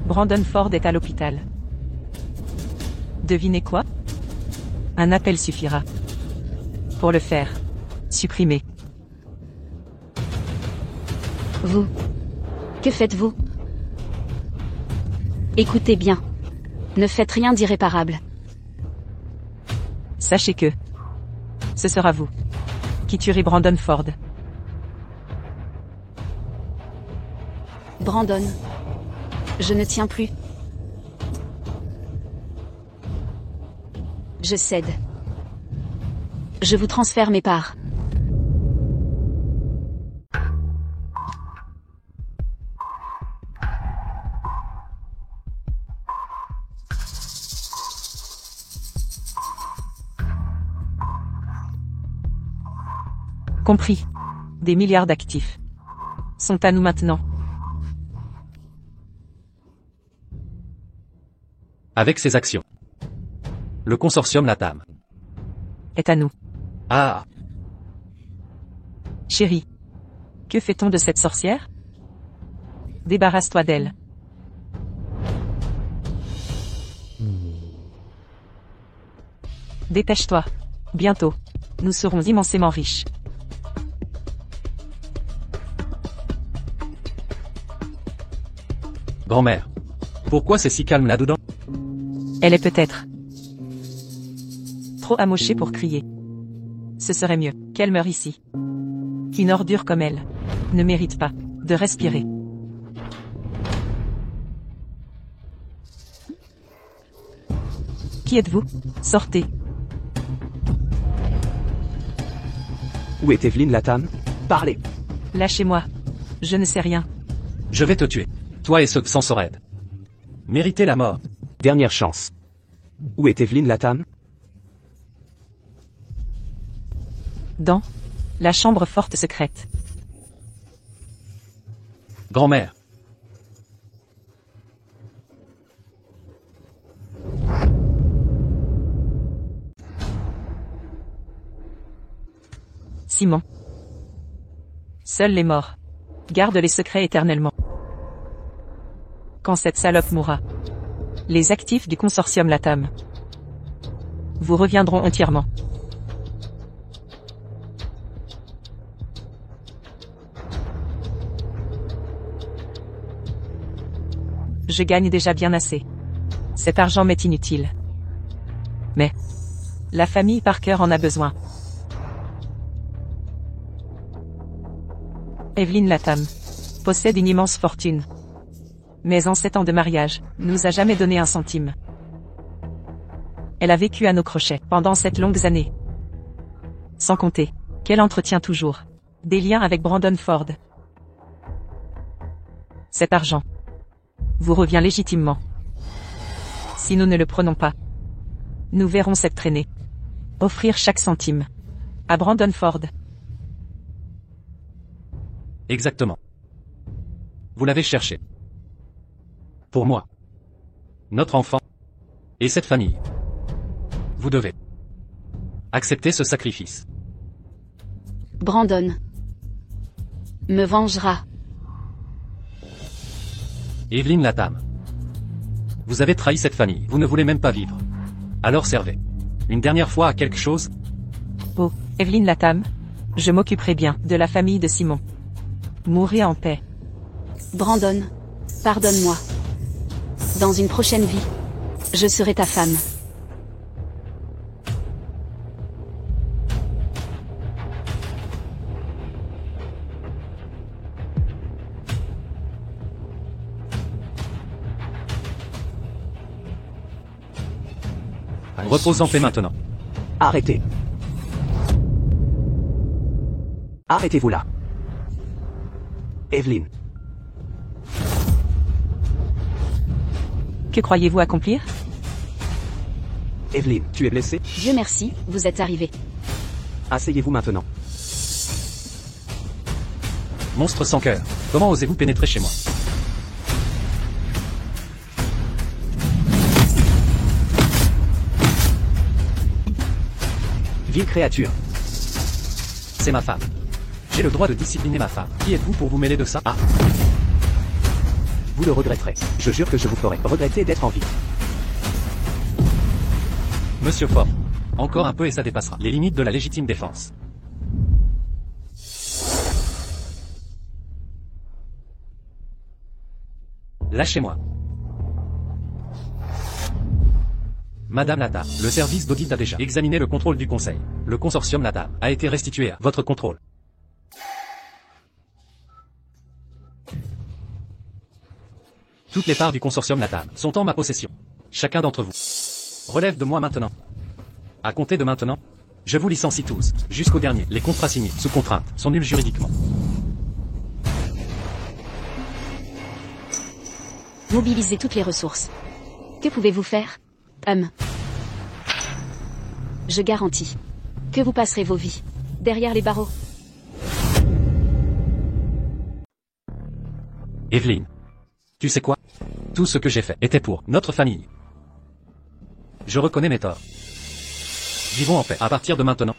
Brandon Ford est à l'hôpital. Devinez quoi? Un appel suffira. Pour le faire, supprimez. Vous. Que faites-vous? Écoutez bien. Ne faites rien d'irréparable. Sachez que ce sera vous qui tuerez Brandon Ford. Brandon. Je ne tiens plus. Je cède. Je vous transfère mes parts. Compris. Des milliards d'actifs sont à nous maintenant. Avec ces actions, le consortium Latam Est à nous. Ah, Chérie. Que fait-on de cette sorcière? Débarrasse-toi d'elle. Dépêche-toi. Bientôt, nous serons immensément riches. grand-mère. Pourquoi c'est si calme là-dedans? Elle est peut-être trop amochée pour crier. Ce serait mieux qu'elle meure ici. Une ordure comme elle ne mérite pas de respirer. Qui êtes-vous? Sortez. Où est Evelyne Latam? Parlez. Lâchez-moi. Je ne sais rien. Je vais te tuer. Toi et ceux sans Sored. Méritez la mort. Dernière chance. Où est Evelyne Latam? Dans la chambre forte secrète. Grand-mère. Simon. Seuls les morts gardent les secrets éternellement. Quand cette salope mourra, les actifs du consortium Latam vous reviendront entièrement. Je gagne déjà bien assez. Cet argent m'est inutile. Mais la famille Parker en a besoin. Evelyne Latam possède une immense fortune. Mais en 7 ans de mariage, nous a jamais donné un centime. Elle a vécu à nos crochets pendant 7 longues années. Sans compter qu'elle entretient toujours des liens avec Brandon Ford. Cet argent vous revient légitimement. Si nous ne le prenons pas, nous verrons cette traînée offrir chaque centime à Brandon Ford. Exactement. Vous l'avez cherché. Pour moi. Notre enfant. Et cette famille. Vous devez accepter ce sacrifice. Brandon me vengera. Evelyne Latam. Vous avez trahi cette famille. Vous ne voulez même pas vivre. Alors servez. Une dernière fois à quelque chose. Oh, Evelyne Latam. Je m'occuperai bien de la famille de Simon. Mourez en paix. Brandon, pardonne-moi. Dans une prochaine vie, je serai ta femme. Repose en paix maintenant. Arrêtez. Arrêtez-vous là. Evelyne. Que croyez-vous accomplir? Evelyne, tu es blessée? Dieu merci, vous êtes arrivé. Asseyez-vous maintenant. Monstre sans cœur. Comment osez-vous pénétrer chez moi? Ville créature. C'est ma femme. J'ai le droit de discipliner ma femme. Qui êtes-vous pour vous mêler de ça? Ah. Vous le regretterez. Je jure que je vous ferai regretter d'être en vie. Monsieur Ford. Encore un peu et ça dépassera les limites de la légitime défense. Lâchez-moi. Madame Latam, le service d'audit a déjà examiné le contrôle du conseil. Le consortium Latam a été restitué à votre contrôle. Toutes les parts du consortium Latam sont en ma possession. Chacun d'entre vous relève de moi maintenant. À compter de maintenant, je vous licencie tous, jusqu'au dernier. Les contrats signés, sous contrainte, sont nuls juridiquement. Mobilisez toutes les ressources. Que pouvez-vous faire? Je garantis que vous passerez vos vies derrière les barreaux. Evelyne. Tu sais quoi? Tout ce que j'ai fait était pour notre famille. Je reconnais mes torts. Vivons en paix à partir de maintenant.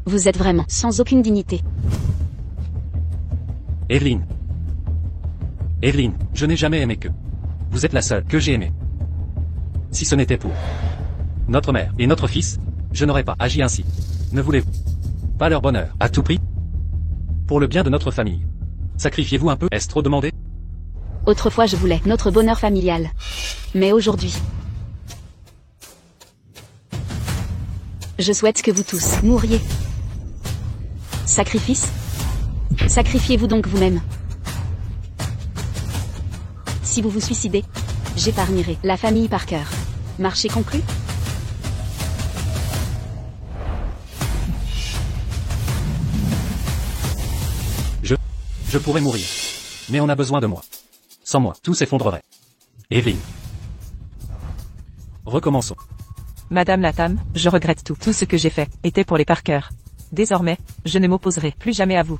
Vous êtes vraiment sans aucune dignité. Evelyne. Evelyne, je n'ai jamais aimé que. Vous êtes la seule que j'ai aimée. Si ce n'était pour notre mère et notre fils, je n'aurais pas agi ainsi. Ne voulez-vous pas leur bonheur à tout prix? Pour le bien de notre famille. Sacrifiez-vous un peu, est-ce trop demandé? Autrefois je voulais notre bonheur familial. Mais aujourd'hui, je souhaite que vous tous mouriez. Sacrifice? Sacrifiez-vous donc vous-même. Si vous vous suicidez, j'épargnerai la famille Parker. Marché conclu? Je pourrais mourir. Mais on a besoin de moi. Sans moi, tout s'effondrerait. Evelyn. Recommençons. Madame Latham, je regrette tout. Tout ce que j'ai fait était pour les Parker. Désormais, je ne m'opposerai plus jamais à vous.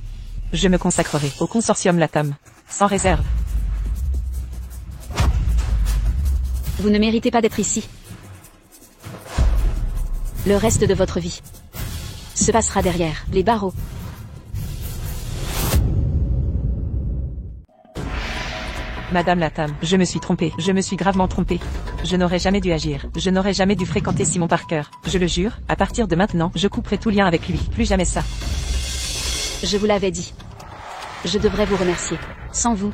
Je me consacrerai au consortium Latham. Sans réserve. Vous ne méritez pas d'être ici. Le reste de votre vie se passera derrière les barreaux. Madame Latham, je me suis trompée. Je me suis gravement trompée. Je n'aurais jamais dû agir. Je n'aurais jamais dû fréquenter Simon Parker. Je le jure, à partir de maintenant, je couperai tout lien avec lui. Plus jamais ça. Je vous l'avais dit. Je devrais vous remercier. Sans vous,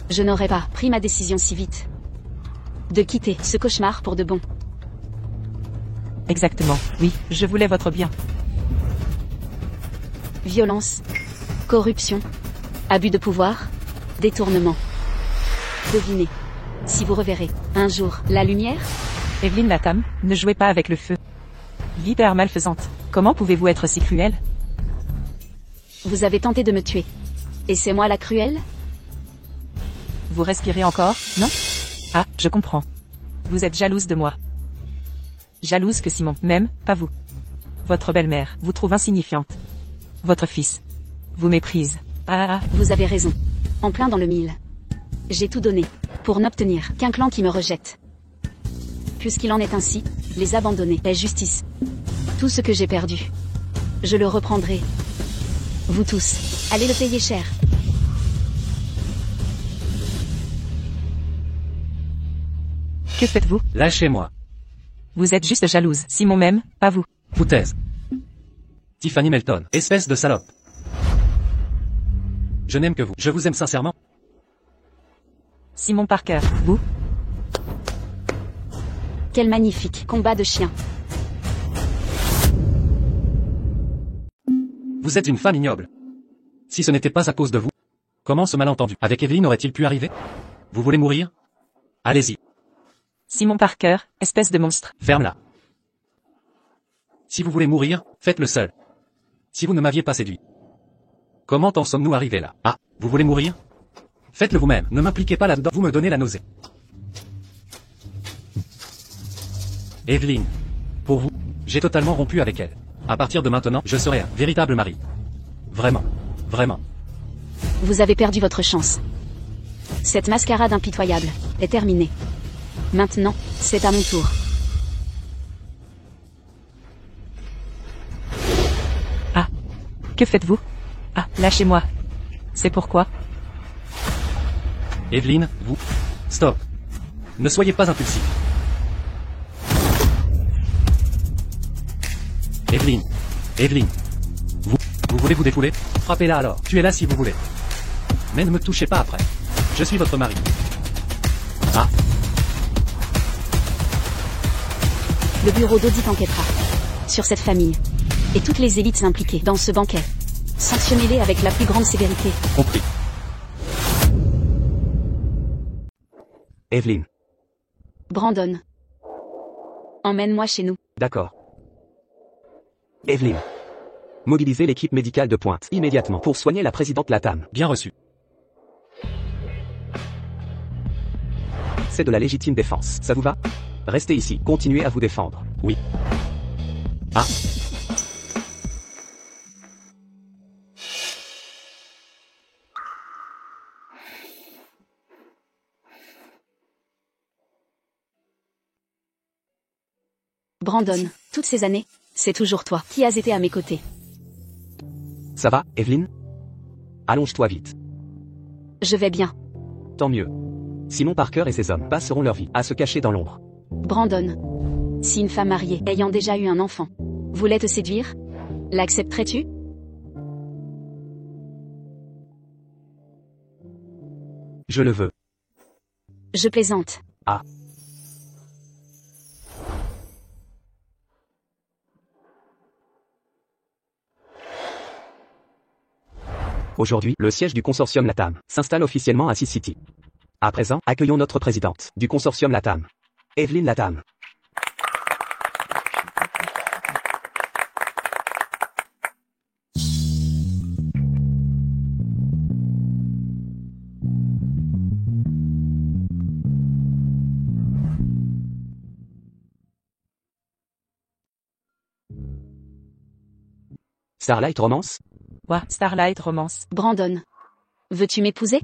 je n'aurais pas pris ma décision si vite. De quitter ce cauchemar pour de bon. Exactement. Oui, je voulais votre bien. Violence, corruption, abus de pouvoir, détournement. Devinez. Si vous reverrez, un jour, la lumière? Evelyn Latham, ne jouez pas avec le feu. Vipère malfaisante, comment pouvez-vous être si cruelle? Vous avez tenté de me tuer. Et c'est moi la cruelle? Vous respirez encore, non? Ah, je comprends. Vous êtes jalouse de moi. Jalouse que Simon m'aime, pas vous. Votre belle-mère vous trouve insignifiante. Votre fils vous méprise. Ah. Vous avez raison. En plein dans le mille. J'ai tout donné pour n'obtenir qu'un clan qui me rejette. Puisqu'il en est ainsi, les abandonner est justice. Tout ce que j'ai perdu, je le reprendrai. Vous tous, allez le payer cher. Que faites-vous? Lâchez-moi. Vous êtes juste jalouse. Simon m'aime, pas vous. Foutaise. Tiffany Melton, espèce de salope. Je n'aime que vous. Je vous aime sincèrement. Simon Parker, vous? Quel magnifique combat de chiens. Vous êtes une femme ignoble. Si ce n'était pas à cause de vous, comment ce malentendu avec Evelyn aurait-il pu arriver? Vous voulez mourir? Allez-y. Simon Parker, espèce de monstre. Ferme-la. Si vous voulez mourir, faites-le seul. Si vous ne m'aviez pas séduit. Comment en sommes-nous arrivés là? Ah, vous voulez mourir? Faites-le vous-même, ne m'impliquez pas là-dedans, vous me donnez la nausée. Evelyn. Pour vous, j'ai totalement rompu avec elle. À partir de maintenant, je serai un véritable mari. Vraiment. Vraiment. Vous avez perdu votre chance. Cette mascarade impitoyable est terminée. Maintenant, c'est à mon tour. Ah. Que faites-vous? Ah, lâchez-moi. C'est pourquoi? Evelyn, vous... Stop. Ne soyez pas impulsif. Evelyn. Evelyn. Vous voulez vous défouler? Frappez-la alors. Tuez-la si vous voulez. Mais ne me touchez pas après. Je suis votre mari. Ah. Le bureau d'audit enquêtera sur cette famille et toutes les élites impliquées dans ce banquet. Sanctionnez-les avec la plus grande sévérité. Compris. Evelyn. Brandon. Emmène-moi chez nous. D'accord. Evelyn. Mobilisez l'équipe médicale de pointe immédiatement pour soigner la présidente Latham. Bien reçu. C'est de la légitime défense. Ça vous va? Restez ici, continuez à vous défendre. Oui. Ah. Brandon, toutes ces années, c'est toujours toi qui as été à mes côtés. Ça va, Evelyn? Allonge-toi vite. Je vais bien. Tant mieux. Simon Parker et ses hommes passeront leur vie à se cacher dans l'ombre. Brandon. Si une femme mariée ayant déjà eu un enfant voulait te séduire, l'accepterais-tu? Je le veux. Je plaisante. Ah. Aujourd'hui, le siège du consortium LATAM s'installe officiellement à SimCity. À présent, accueillons notre présidente du consortium LATAM, Evelyne LATAM. Starlight Romance? Ouah, Starlight Romance. Brandon. Veux-tu m'épouser?